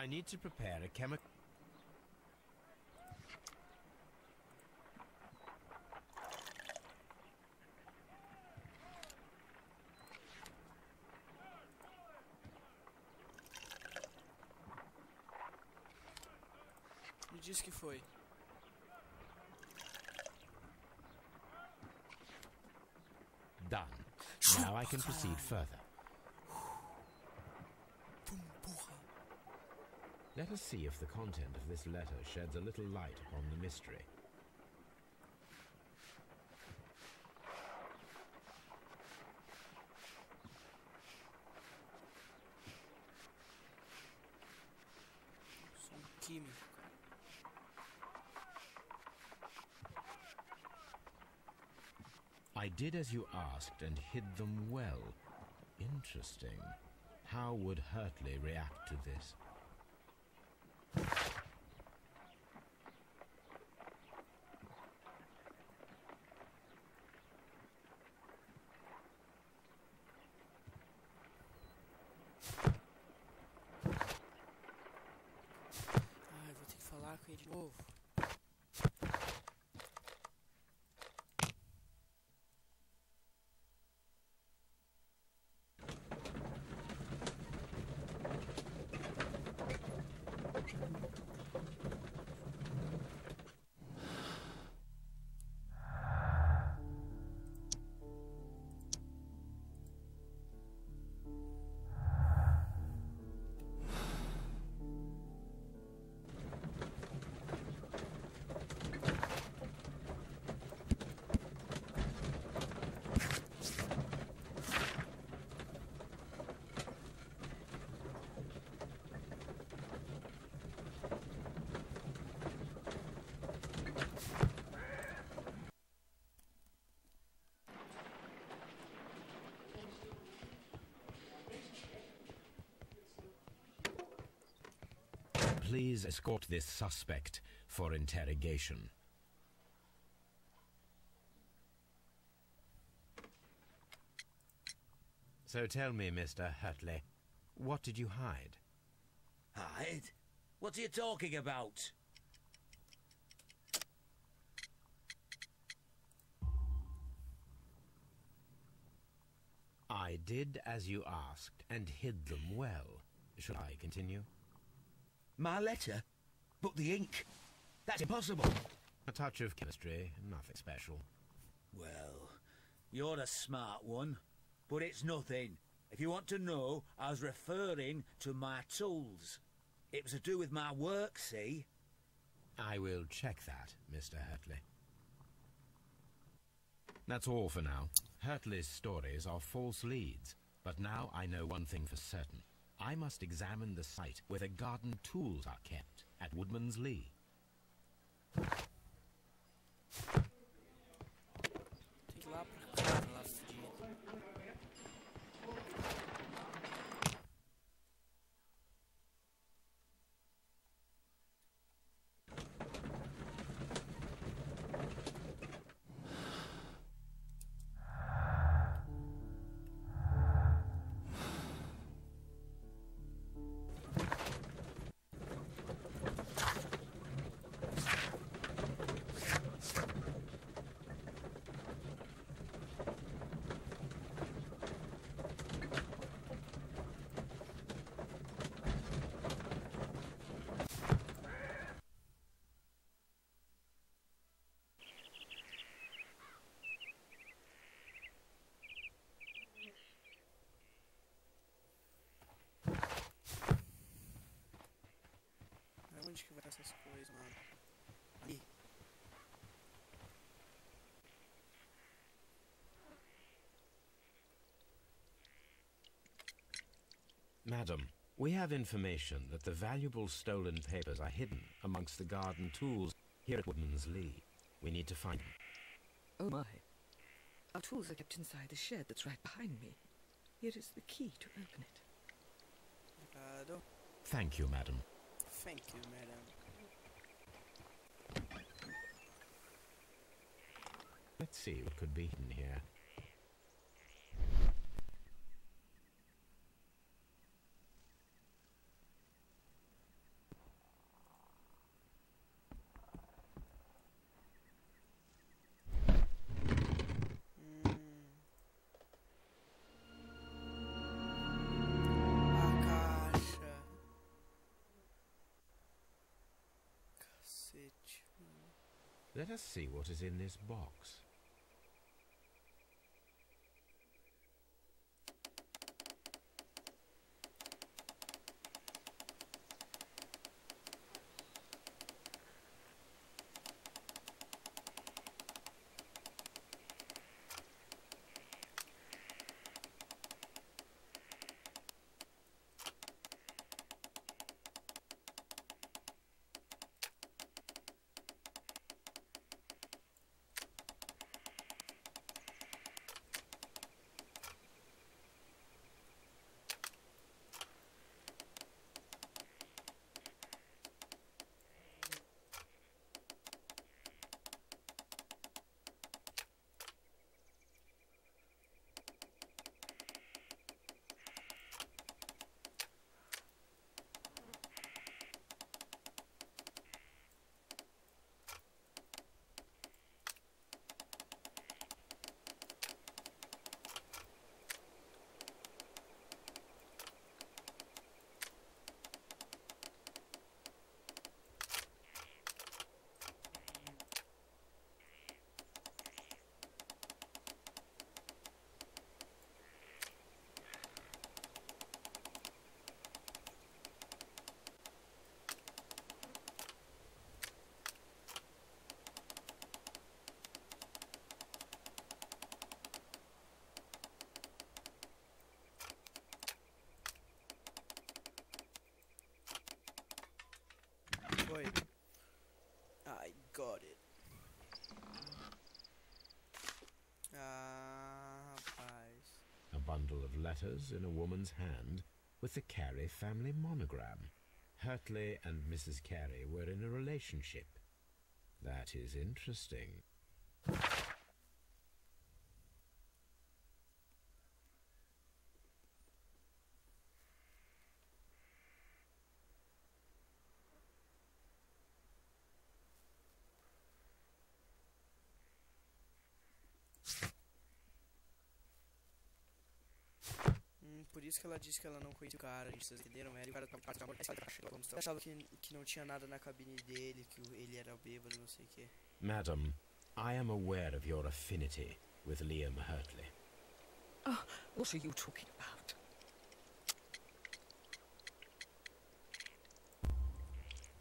I need to prepare a chemical. Me diz que foi. Done. Now I can proceed further. Let us see if the content of this letter sheds a little light upon the mystery. Sou químico. I did as you asked and hid them well. Interesting. How would Hurtley react to this? Ai, vou ter que falar com ele de novo. Please escort this suspect for interrogation. So tell me, Mr. Hurtley, what did you hide? Hide? What are you talking about? I did as you asked and hid them well. Should I continue? My letter? But the ink? That's impossible. A touch of chemistry, nothing special. Well, you're a smart one, but it's nothing. If you want to know, I was referring to my tools. It was to do with my work, see? I will check that, Mr. Hurtley. That's all for now. Hurtley's stories are false leads, but now I know one thing for certain. I must examine the site where the garden tools are kept, at Woodman's Lee. Tem que ir lá pra casa, lá fudido. Madam, we have information that the valuable stolen papers are hidden amongst the garden tools here at Woodman's Lee. We need to find them. Oh my. Our tools are kept inside the shed that's right behind me. Here is the key to open it. Obrigado. Thank you, madam. Thank you, madam. Let's see what could be hidden here. A caixa. Cacete. Let us see what is in this box. Foi. I got it. Ah, rapaz. A bundle of letters in a woman's hand with the Carey family monogram. Hurtley and Mrs. Carey were in a relationship. That is interesting. Por isso que ela disse que ela não conhecia o cara, vocês entenderam? Era o cara achava que não tinha nada na cabine dele, que ele era bêbado, não sei o que. Madam, I am aware of your affinity with Liam Hurtley. Oh, what are you talking about?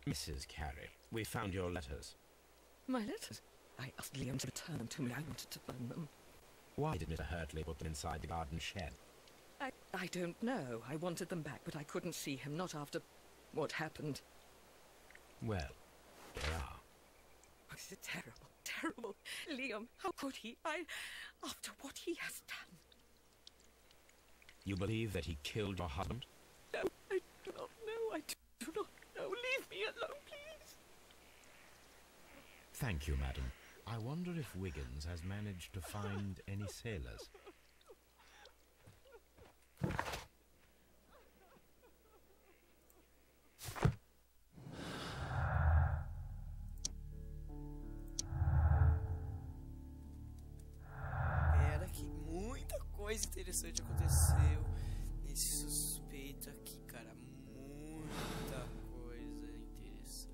Mrs. Carey, we found your letters. My letters? I asked Liam to return them to me. I wanted to burn them. Why did Mr. Hurtley put them inside the garden shed? I don't know. I wanted them back, but I couldn't see him, not after what happened. Well, they are. Oh, this is terrible, terrible. Liam, how could he? After what he has done. You believe that he killed your husband? No, I do not know. I do not know. Leave me alone, please. Thank you, madam. I wonder if Wiggins has managed to find any sailors. Pera que muita coisa interessante aconteceu nesse suspeito aqui, cara. Muita coisa interessante.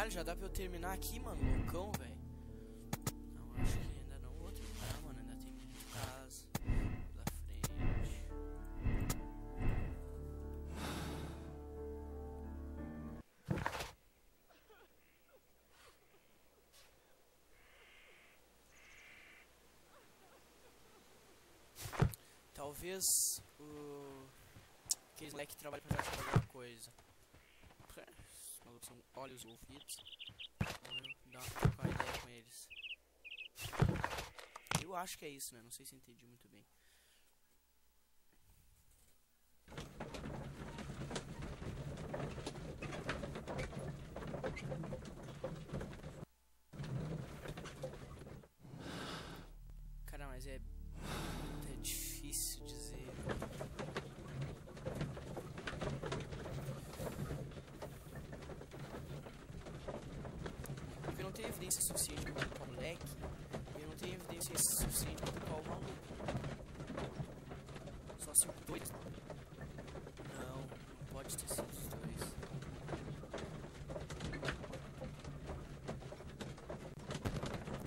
Caralho, já dá pra eu terminar aqui, mano, loucão, velho. Não, acho que ainda não vou terminar, mano. Ainda tem muito caso pela frente. Talvez aqueles moleques que trabalham pra gente fazer alguma coisa. Os malucos são olhos ouvidos. Vou dar uma ideia com eles. Eu acho que é isso, né? Não sei se entendi muito bem. Cara, mas é difícil dizer. Porque não tem evidência suficiente para culpar o moleque. E não tem evidência suficiente para culpar o maluco. Só se o dois. Não pode ter sido os dois.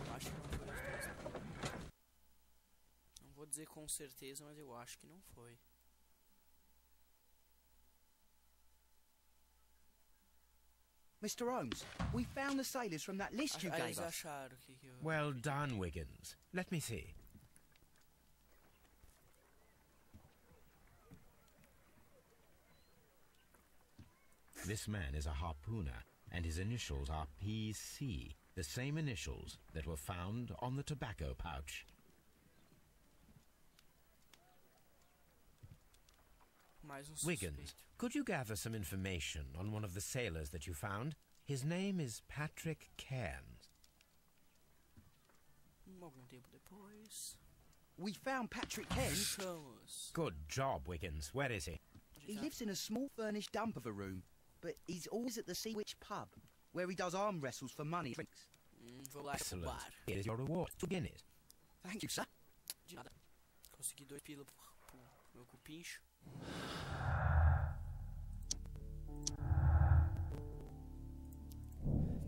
Eu acho que não foi os dois. Não vou dizer com certeza, mas eu acho que não foi. Mr. Holmes, we found the sailors from that list you gave Eles us. acharam que eu... Well done, Wiggins. Let me see. This man is a harpooner, and his initials are PC, the same initials that were found on the tobacco pouch. Mais um Wiggins, suspeito. could you gather some information on one of the sailors that you found? His name is Patrick Cairns. Algum tempo depois. We found Patrick Kent. Achamos. Good job, Wiggins. Where is he? He lives in a small furnished dump of a room, but he's always at the Sea Witch pub, where he does arm wrestles for money and drinks. Vou lá pro Excellent. bar. Here is your reward. 2 guineas. Thank you, sir. De nada. Consegui 2 pila pro meu cupincho.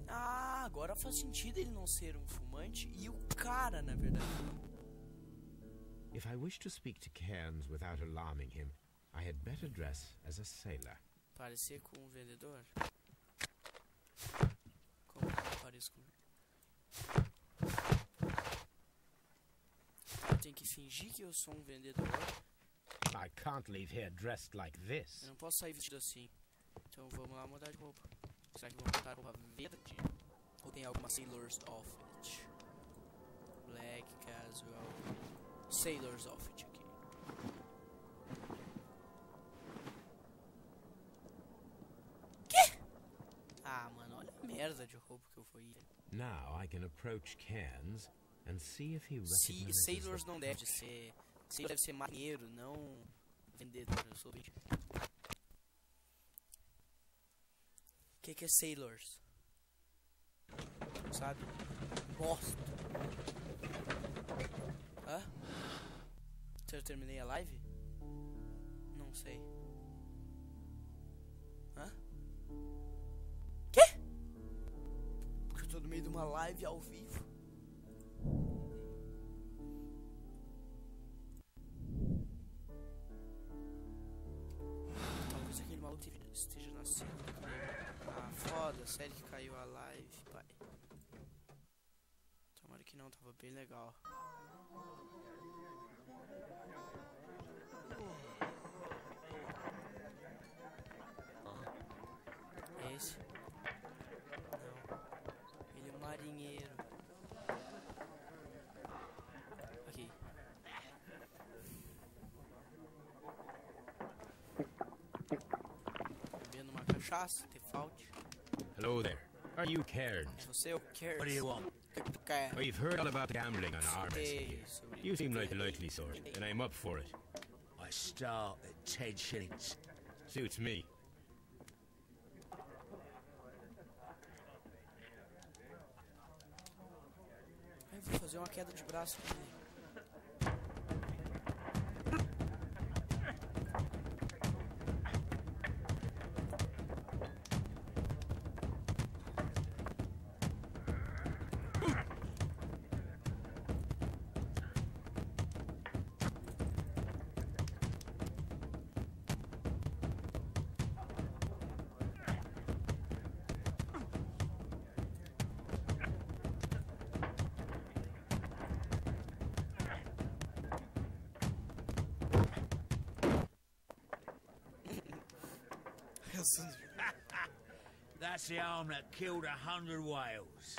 Ah, agora faz sentido ele não ser um fumante e o cara, na verdade. If I wish to speak to Cairns without alarming him, I had better dress as a sailor. Parecer com um vendedor? Como que eu pareço com... Eu tenho que fingir que eu sou um vendedor. I can't leave here dressed like Eu this. não posso sair vestido assim. Então vamos lá mudar de roupa. Será que vou botar roupa verde? Ou tem alguma sailor's outfit? Black, casual. Sailor's outfit aqui. Quê? Ah, mano, olha a merda de roupa que eu fui. Now I can approach Cairns and see if he recognizes Sailors the não deve ser. Sailor deve ser marinheiro, não vendedor. Eu sou bicho. O que é sailors? Não sabe? Bosta. Hã? Se eu terminei a live? Não sei. Hã? Quê? Porque eu tô no meio de uma live ao vivo. Talvez aquele maluco esteja nascendo. Ah, foda, sério que caiu a live, pai. Tomara que não, tava bem legal. É esse? Não. Ele é um marinheiro. Aqui. Bebendo uma cachaça, default. Hello there. Are you É Cairns? você, eu quero. What do you want? O que tu quer? We've heard all about gambling on our messing here. Sobre You seem like the likely sort, and I'm up for it. I start at 10 shillings. Suits me. Eu vou fazer uma queda de braço com ele. That's the arm that killed 100 whales.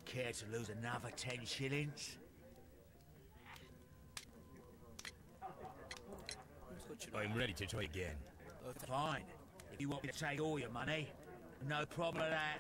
Care to lose another 10 shillings? I'm ready to try again. Fine. If you want me to take all your money, no problem with that.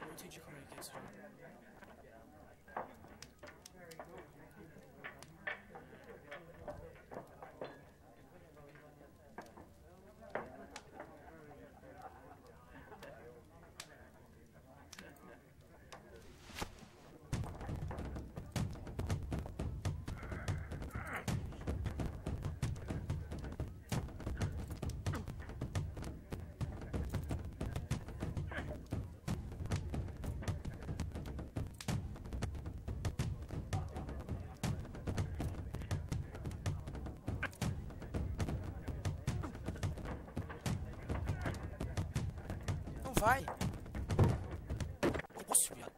Não vai. Não posso, viado.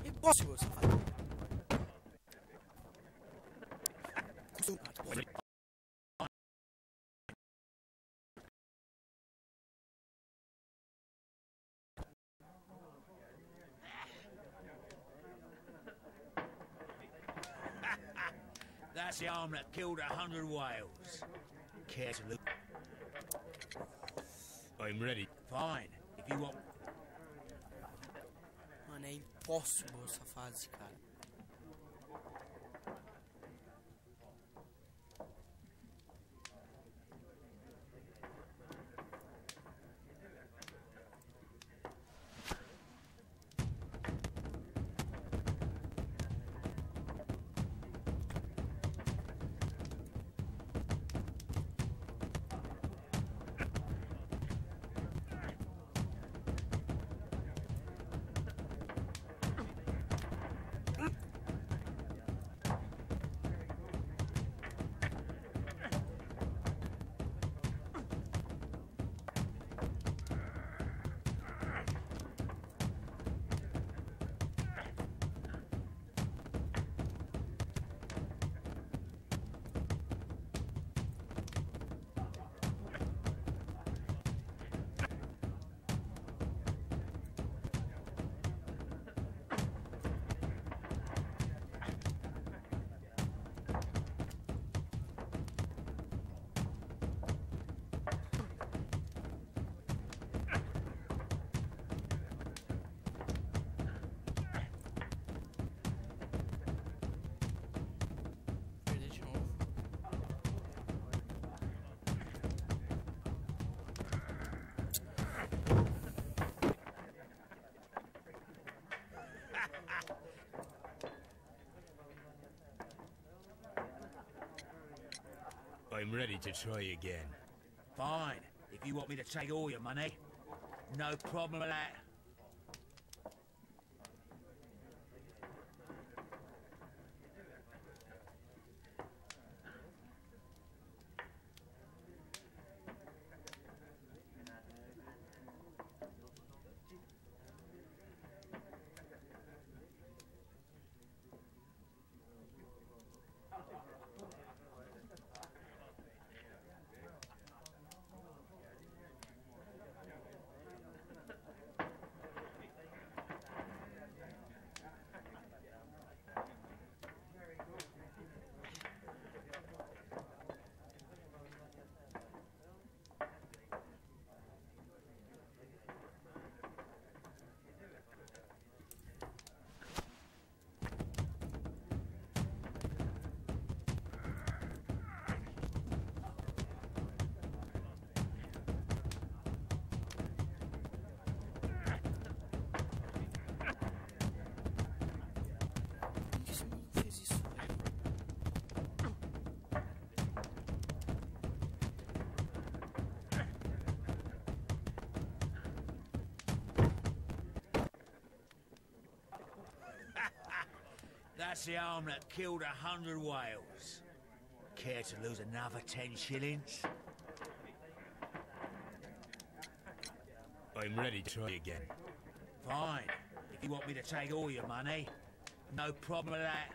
Impossible, safado. That's the arm that killed 100 whales. Care to look? I'm ready. Fine. If you want... Mano, é impossível essa fase, cara. Perder de novo. I'm ready to try again. Fine. If you want me to take all your money, no problem with that. That's the arm that killed 100 whales. Care to lose another 10 shillings? I'm ready to try again. Fine. If you want me to take all your money, no problem with that.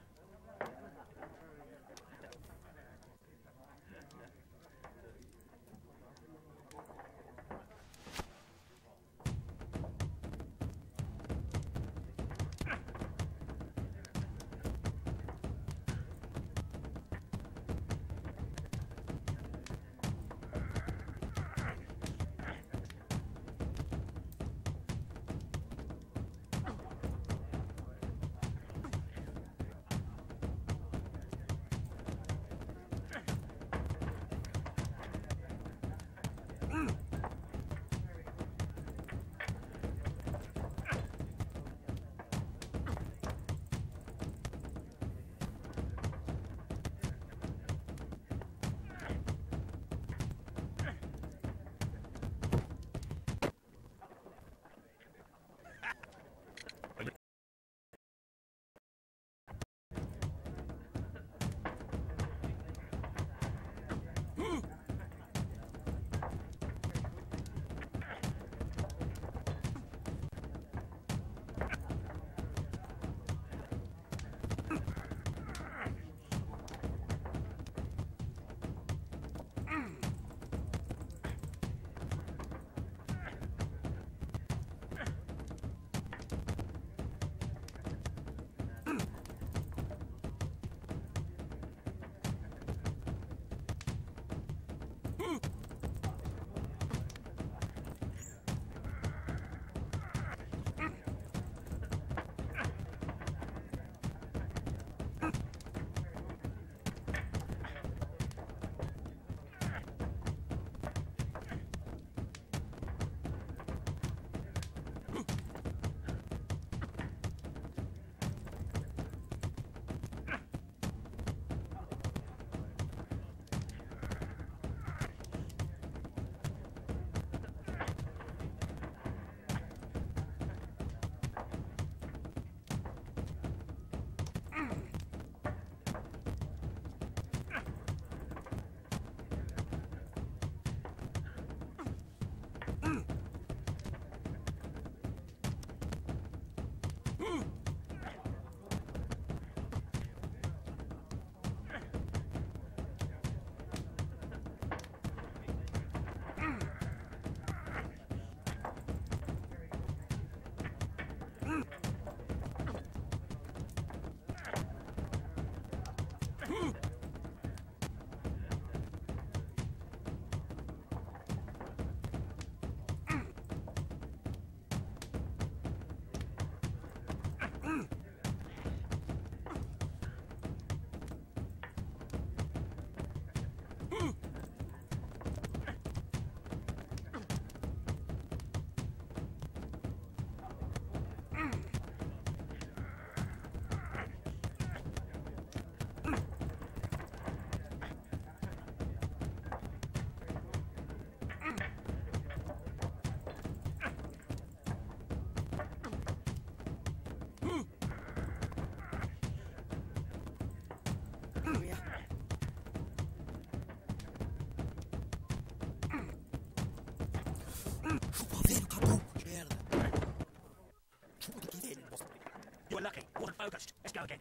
You're lucky. Wasn't focused. Let's go again.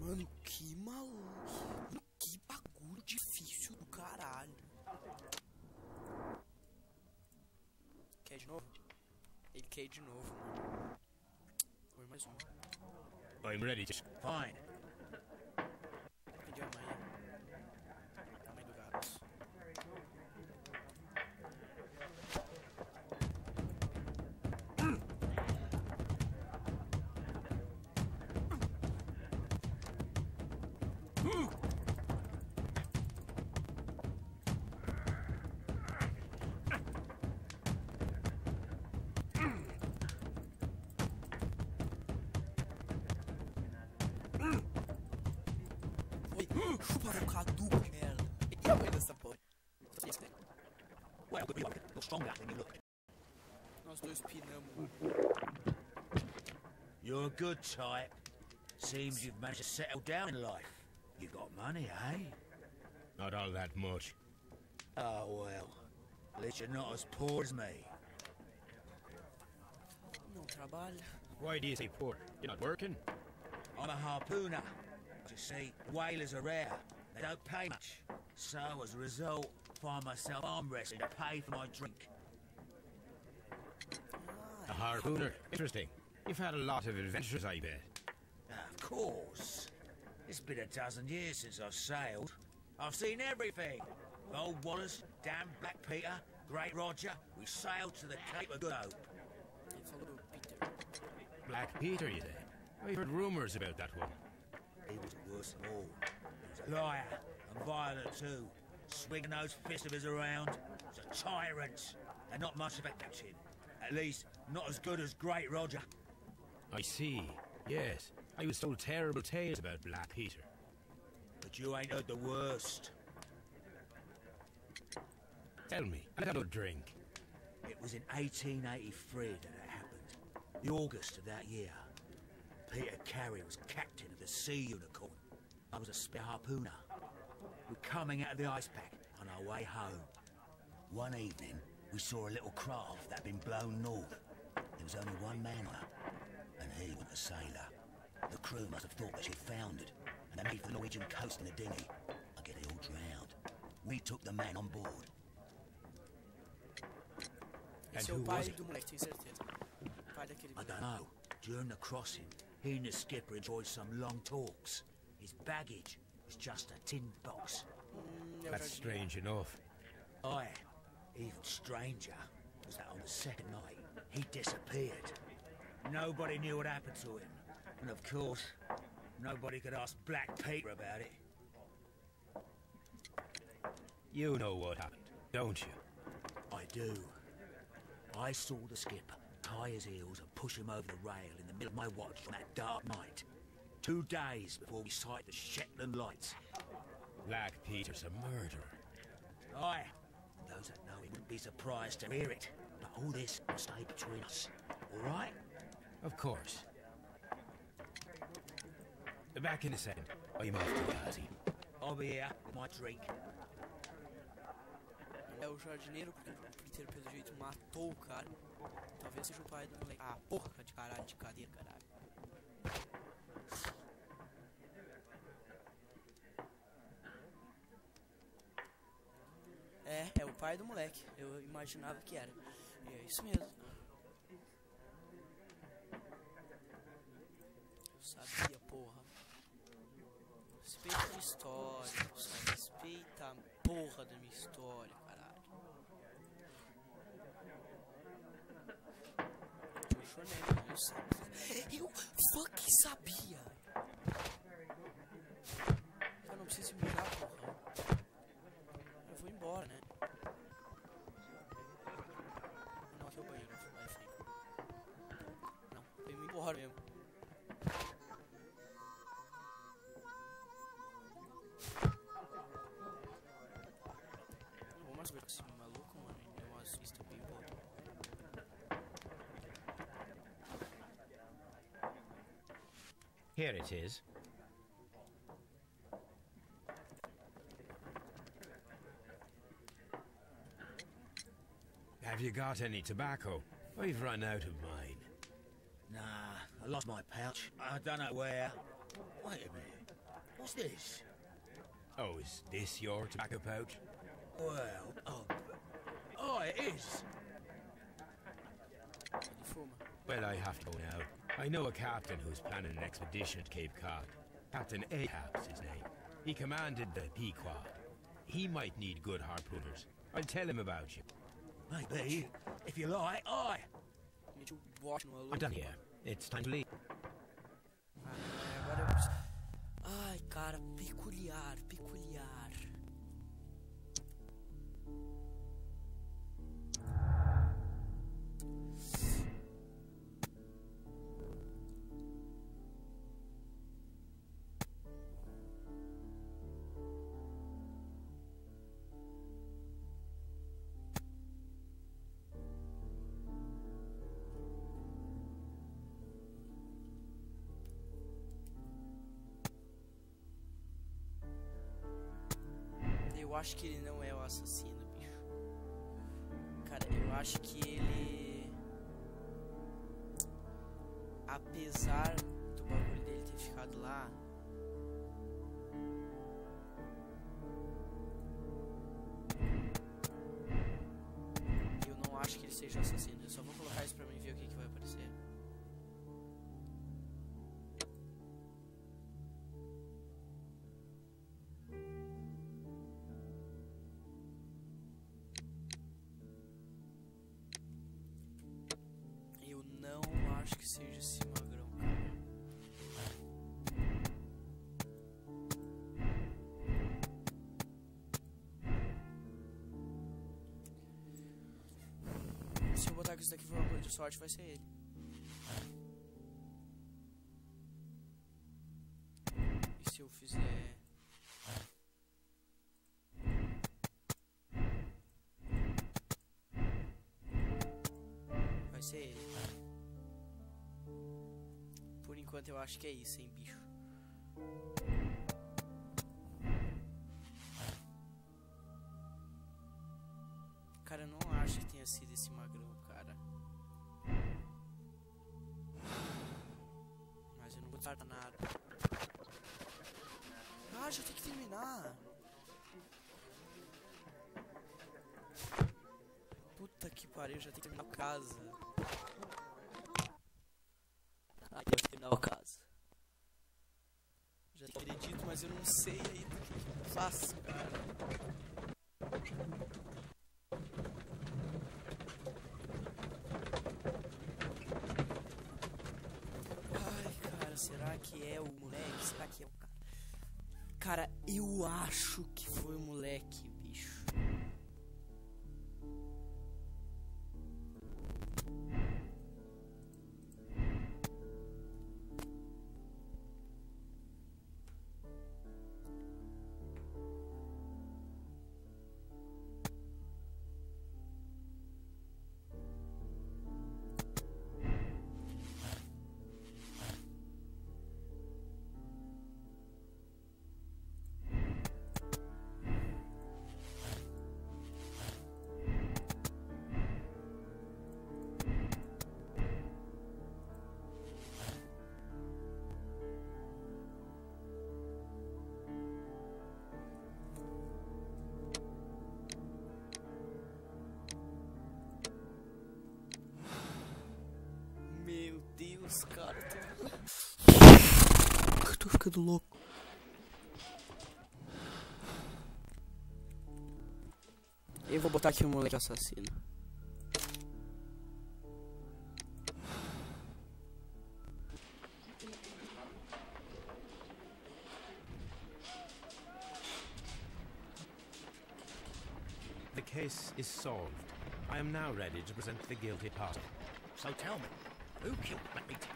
Mano, que maluco. Que bagulho difícil do caralho. Quer de novo? Ele quer de novo, mano. Foi mais um. I'm ready to... Fine. Pedi a mãe. A mãe do gato. Chupa o caduco, merda. E a mãe dessa porra? Well, you're stronger than you look. Nós dois pinamos, mano. You're a good type. Seems you've managed to settle down in life. You got money, eh? Not all that much. Oh, well. At least you're not as poor as me. Não trabalha. Why do you say poor? You're not working? I'm a harpooner. You see, whalers are rare. They don't pay much. So, as a result, I find myself arm wrestling to pay for my drink. A harpooner. Interesting. You've had a lot of adventures, I bet. Of course. It's been a dozen years since I've sailed. I've seen everything. Old Wallace, damn Black Peter, Great Roger. We sailed to the Cape of Good Hope. Ele falou do Peter. Black Peter, you say? I've heard rumours about that one. He was the worst of all. He was a liar and violent too. Swinging those fists of his around. He was a tyrant and not much of a captain. At least, not as good as Great Roger. I see. Yes. I was told terrible tales about Black Peter. But you ain't heard the worst. Tell me, I'll have a drink. It was in 1883 that it happened. The August of that year. Peter Carey was captain of the Sea Unicorn. I was a spare harpooner. We're coming out of the ice pack on our way home. One evening, we saw a little craft that had been blown north. There was only one man on her, and he was a sailor. The crew must have thought that she'd foundered, and they made for the Norwegian coast in a dinghy. I get they all drowned. We took the man on board. Esse é o pai do moleque, tenho certeza. O pai daquele I don't know. During the crossing, he and the skipper enjoyed some long talks. His baggage was just a tin box. That's strange enough. Aye, even stranger was that on the second night, he disappeared. Nobody knew what happened to him. And of course, nobody could ask Black Peter about it. You know what happened, don't you? I do. I saw the skipper tie his heels and push him over the rail in the middle of my watch on that dark night. 2 days before we sighted the Shetland lights. Black Peter's a murderer. Aye. Those that know him wouldn't be surprised to hear it. But all this will stay between us. All right? Of course. Back in a second. I'm off to the party. I'll be here with my drink. É o jardineiro, porque o Peter, pelo jeito, matou o cara. Talvez seja o pai do moleque. Ah, porra de caralho, de cadeira, caralho. É o pai do moleque. Eu imaginava que era. E é isso mesmo. Eu sabia, porra. Respeita a minha história. Só respeita a porra da minha história, caralho. Eu chorei, eu sabia. Eu fucking sabia. Eu não preciso mijar, porra. Eu vou embora, né? Não, aqui é o banheiro, vai ficar. Não, eu vou embora mesmo. Eu vou mais ver esse maluco, mano. Eu assisto bem bom. Here it is. Have you got any tobacco? I've run out of mine. Nah, I lost my pouch. I don't know where. Wait a minute. What's this? Oh, is this your tobacco pouch? Well, oh, it is. Well, I have to go now. I know a captain who's planning an expedition to Cape Cod. Captain Ahab's his name. He commanded the Pequod. He might need good harpooners. I'll tell him about you. Maybe. If you like, aye. I'm done here. It's time to leave. Agora eu preciso... Ai, cara, peculiar, peculiar. acho que ele não é o assassino, bicho. Cara, eu acho que ele... Apesar do bagulho dele ter ficado lá... Eu não acho que ele seja o assassino. Eu só vou colocar isso pra mim ver o que vai aparecer. Eu não acho que seja esse magrão, cara. Se eu botar que isso daqui for uma coisa de sorte, vai ser ele. E se eu fizer... Vai ser ele. Por enquanto eu acho que é isso, hein, bicho. Cara, eu não acho que tenha sido esse magrão, cara. Mas eu não vou descartar nada. Ah, já tem que terminar. Puta que pariu, já tem que terminar a casa. Ai, deve terminar a casa. Já acredito, mas eu não sei ainda o que eu faço, cara. Será que é o moleque? Será que é o cara? Cara, eu acho que foi o moleque, bicho. Deus, cara, eu tô ficando louco. Eu vou botar aqui o moleque assassino. The case is solved. I am now ready to present the guilty party. So tell me, who killed Black Peter?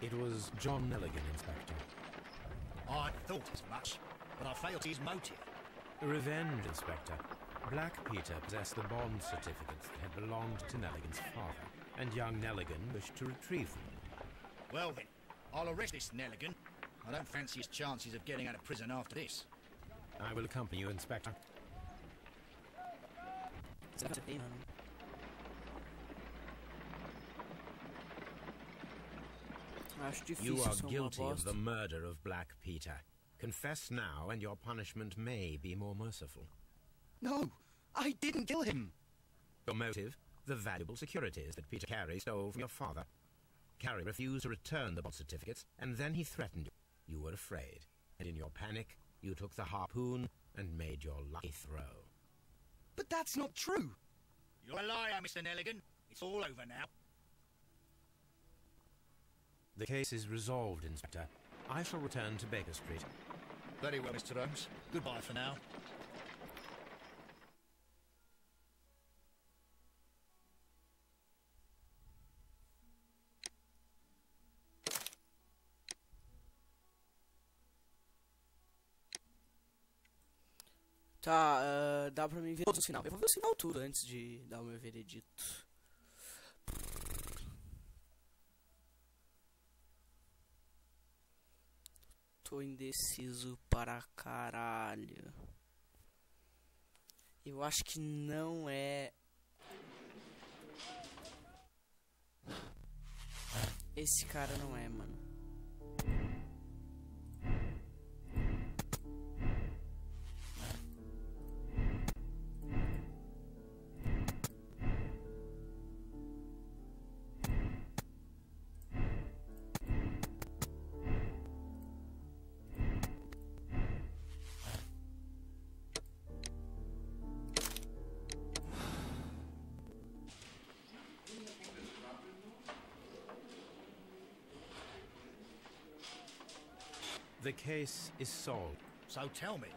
It was John Nelligan, Inspector. I thought as much, but I failed his motive. Revenge, Inspector. Black Peter possessed the bond certificates that had belonged to Nelligan's father, and young Nelligan wished to retrieve them. Well then, I'll arrest this Nelligan. I don't fancy his chances of getting out of prison after this. I will accompany you, Inspector. You are guilty of the murder of Black Peter. Confess now, and your punishment may be more merciful. No, I didn't kill him. Your motive? The valuable securities that Peter Carey stole from your father. Carey refused to return the bond certificates, and then he threatened you. You were afraid, and in your panic, you took the harpoon and made your lucky throw. But that's not true. You're a liar, Mr. Nelligan. It's all over now. The case is resolved, Inspector. I shall return to Baker Street. Very well, Mr. Holmes. Goodbye for now. Tá, dá pra mim ver o sinal. Eu vou ver o sinal tudo antes de dar o meu veredito. Tô indeciso para caralho. Eu acho que não é... Esse cara não é, mano. The case is solved. So tell me.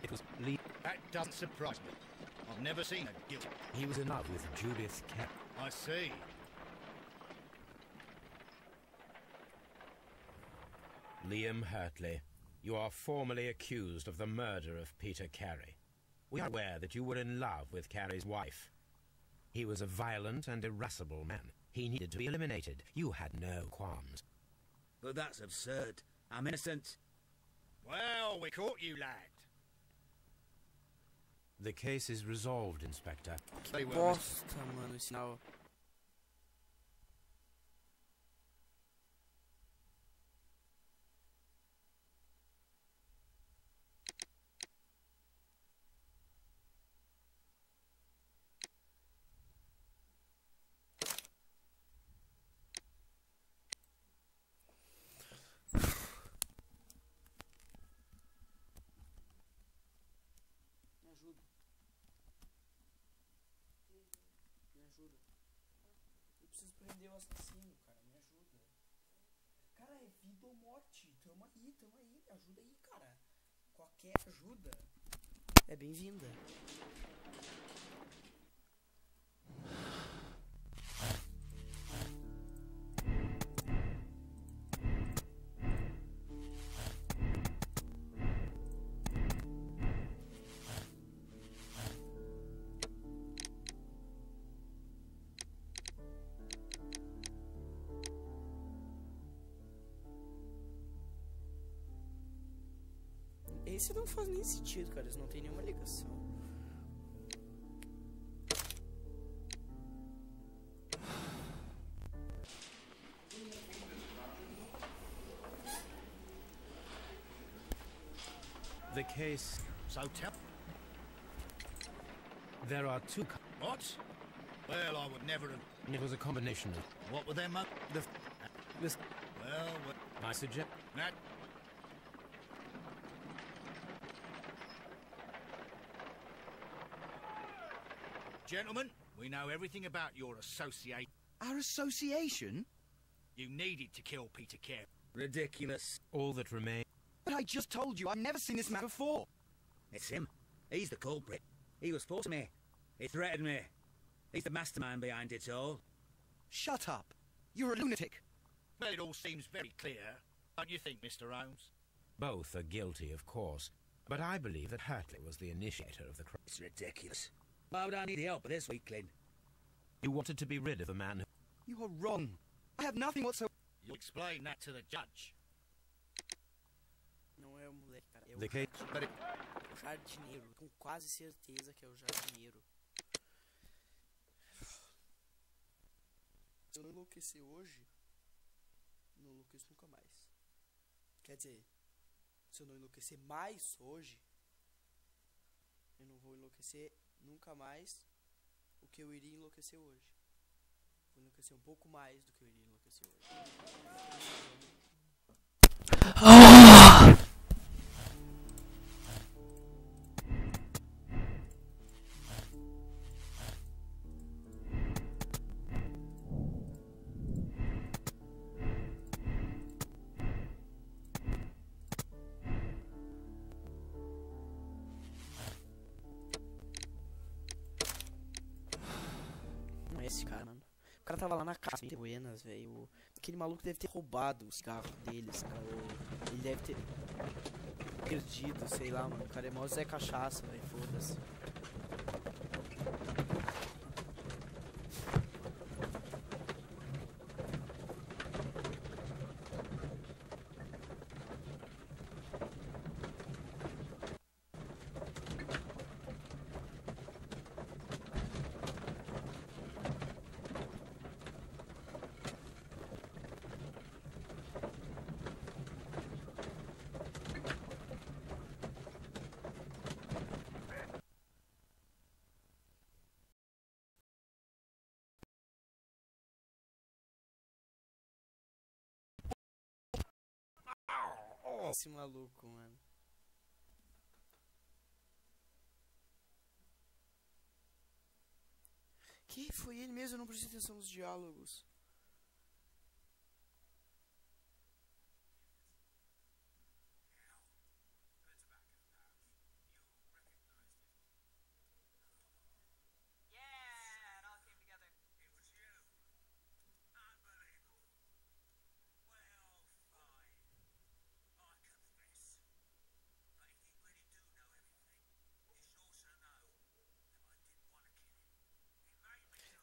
It was Lee. That doesn't surprise me. I've never seen a guilt. He was in love with Judith Cap. I see. Liam Hurtley, you are formally accused of the murder of Peter Carey. We are aware that you were in love with Carey's wife. He was a violent and irascible man. He needed to be eliminated. You had no qualms. But that's absurd. I'm innocent. Well, we caught you, lad. The case is resolved, Inspector. Bosta, mano, esse sinal. Eu preciso prender o assassino, cara. Me ajuda. Cara, é vida ou morte. Tamo aí. Me ajuda aí, cara. Qualquer ajuda É bem-vinda. Esse não faz nem sentido, cara. Eles não tem nenhuma ligação. The case... So tell... There are two... What? Well, I would never have... It was a combination of... What were them... This... Well, I suggest... that... Gentlemen, we know everything about your associate. Our association? You needed to kill Peter Carey. Ridiculous. All that remains... But I just told you, I've never seen this man before. It's him. He's the culprit. He was forced me. He threatened me. He's the mastermind behind it all. Shut up. You're a lunatic. Well, it all seems very clear, don't you think, Mr. Holmes? Both are guilty, of course. But I believe that Hurtley was the initiator of the crime. It's ridiculous. Why would I need the help of this weakling? You wanted to be rid of a man who... You are wrong. I have nothing whatsoever. You'll explain that to the judge. Não é o moleque, cara. É o The case... jardineiro. Com quase certeza que é o jardineiro. Se eu não enlouquecer hoje, não enlouqueço nunca mais. Quer dizer, se eu não enlouquecer mais hoje, eu não vou enlouquecer nunca mais o que eu iria enlouquecer hoje. Vou enlouquecer um pouco mais do que eu iria enlouquecer hoje. Não é esse cara, mano. O cara tava lá na casa, em Buenas, velho. Aquele maluco deve ter roubado os carros deles, cara. Ou ele deve ter perdido, sei lá, mano. O cara é mó Zé Cachaça, velho. Foda-se. Esse maluco, mano. Que foi ele mesmo? Eu não prestei atenção nos diálogos.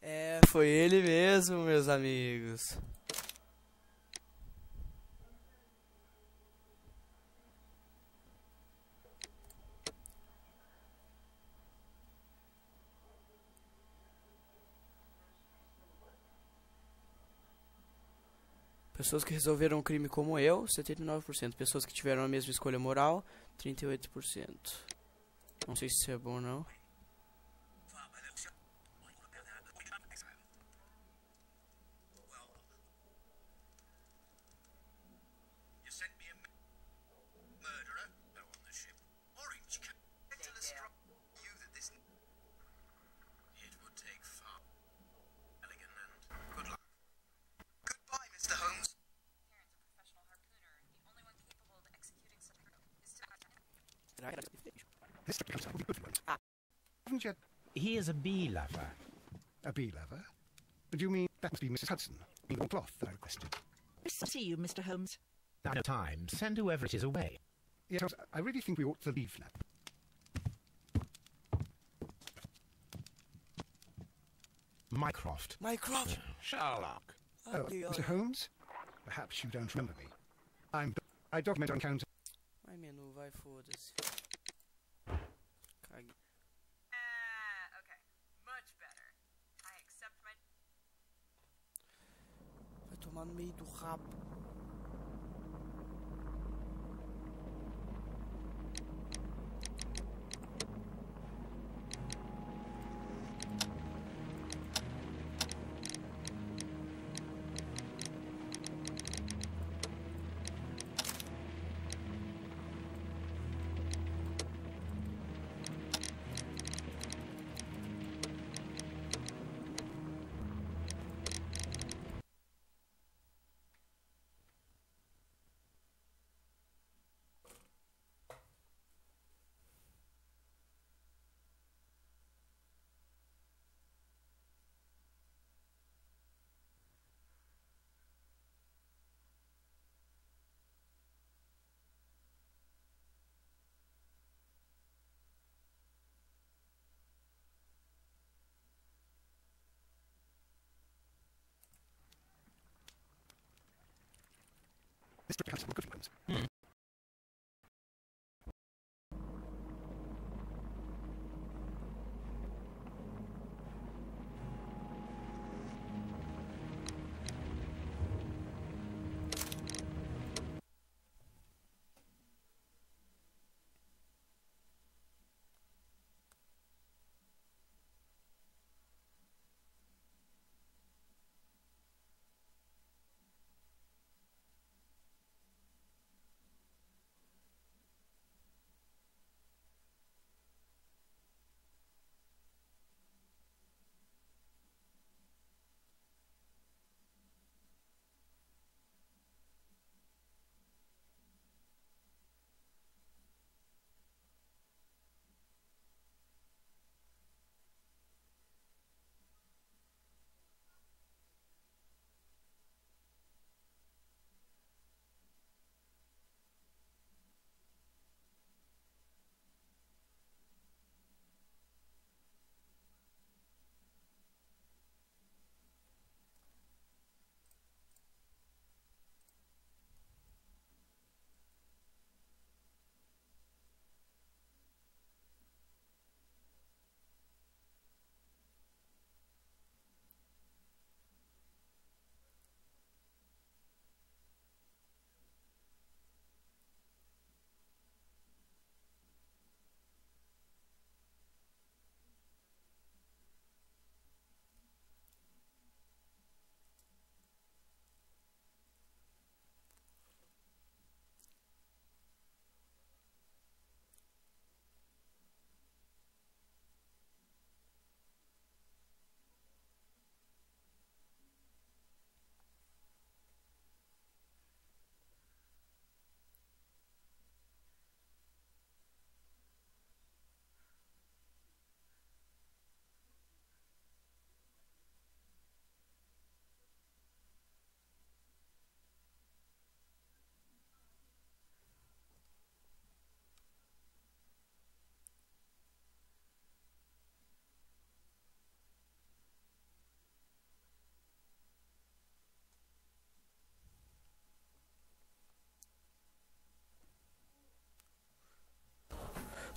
É, foi ele mesmo, meus amigos. Pessoas que resolveram um crime como eu, 79%. Pessoas que tiveram a mesma escolha moral, 38%. Não sei se isso é bom ou não. This becomes will be good for once. Haven't you He is a bee lover. a bee lover? Do you mean that must be Mrs. Hudson? The long cloth I requested. See you, Mr. Holmes. Now, no time. Send whoever it is away. Yes, I really think we ought to leave now. Mycroft. Mycroft! Sherlock. Oh, Mr. Holmes? Perhaps you don't remember me. I document our encounter. Vai, menu, vai, foda-se. Cague. Okay. Much better. I accept my... Vai tomar no meio do rabo. This becomes good for once.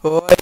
Oi.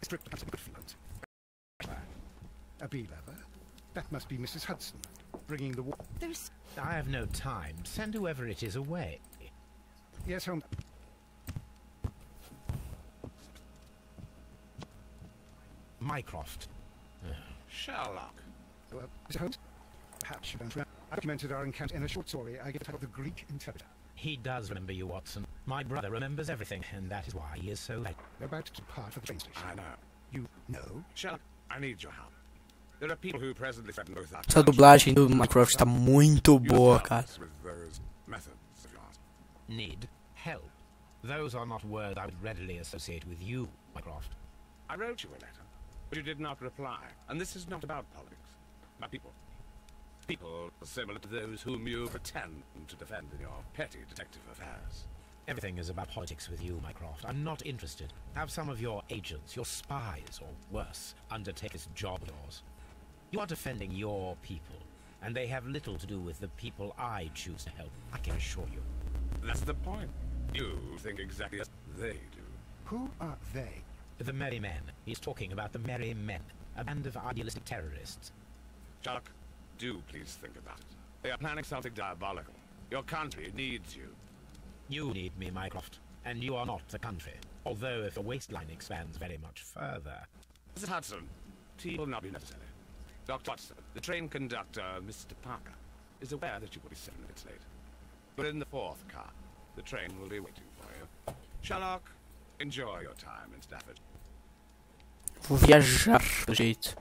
Stripped has a good float. A bee lover? That must be Mrs. Hudson, bringing the water. I have no time. Send whoever it is away. Yes, home. Mycroft. Sherlock. Well, Mr. Holmes, perhaps you don't remember. I documented our encounter in a short story I gave the title of The Greek Interpreter. He does remember you, Watson. My brother remembers everything, and that is why he is so late. We're about to depart for the train station. I know. You know? Sherlock, I need your help. There are people who presently threaten both our Essa dublagem do Mycroft tá muito boa, cara. with those methods of yours. Need help. Those are not words I would readily associate with you, Mycroft. I wrote you a letter, but you did not reply. And this is not about politics, but people. People similar to those whom you pretend to defend in your petty detective affairs. Everything is about politics with you, Mycroft. I'm not interested. Have some of your agents, your spies, or worse, undertake this job of yours. You are defending your people, and they have little to do with the people I choose to help, I can assure you. That's the point. You think exactly as they do. Who are they? The Merry Men. He's talking about the Merry Men, a band of idealistic terrorists. Sherlock, do please think about it. They are planning something diabolical. Your country needs you. You need me, Mycroft, and you are not the country. Although if the waistline expands very much further... Mrs. Hudson, tea will not be necessary. Dr. Watson, the train conductor, Mr. Parker, is aware that you will be 7 minutes late. But in the 4th car, the train will be waiting for you. Sherlock, enjoy your time in Stafford. Vou viajar, do jeito.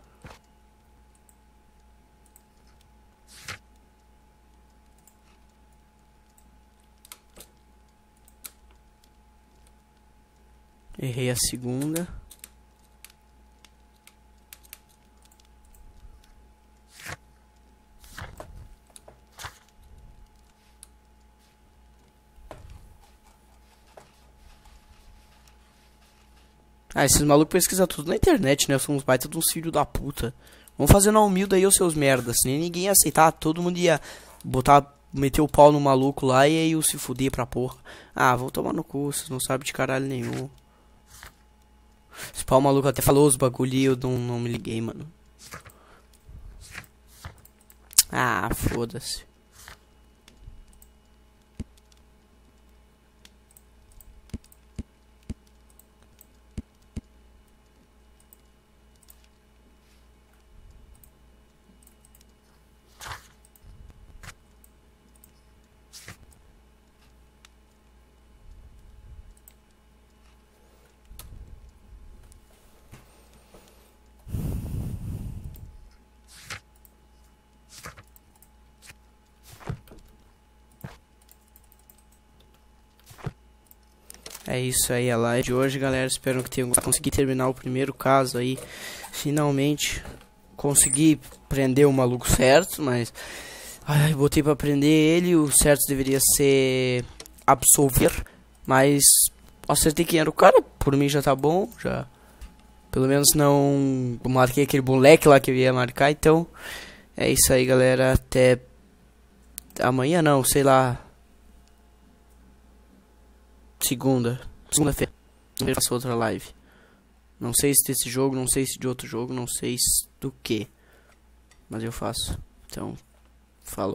Errei a segunda. Ah, esses malucos pesquisam tudo na internet, né? São uns baita de uns filhos da puta. Vamos fazer na humilde aí, os seus merdas. Nem ninguém ia aceitar. Todo mundo ia botar, meter o pau no maluco lá e aí eu se fuder pra porra. Ah, vou tomar no cu, vocês não sabem de caralho nenhum. Esse pau maluco até falou os bagulho e eu não me liguei, mano. Ah, foda-se. É isso aí, a live de hoje, galera. Espero que tenham gostado. Consegui terminar o primeiro caso aí. Finalmente consegui prender o maluco certo, mas ai, botei pra prender ele. O certo deveria ser absolver, mas acertei quem era o cara. Por mim já tá bom, já. Pelo menos não marquei aquele moleque lá que eu ia marcar. Então é isso aí, galera. Até amanhã, não, sei lá, segunda-feira eu faço outra live. Não sei se desse jogo, não sei se de outro jogo, não sei se do que, mas eu faço. Então, falou.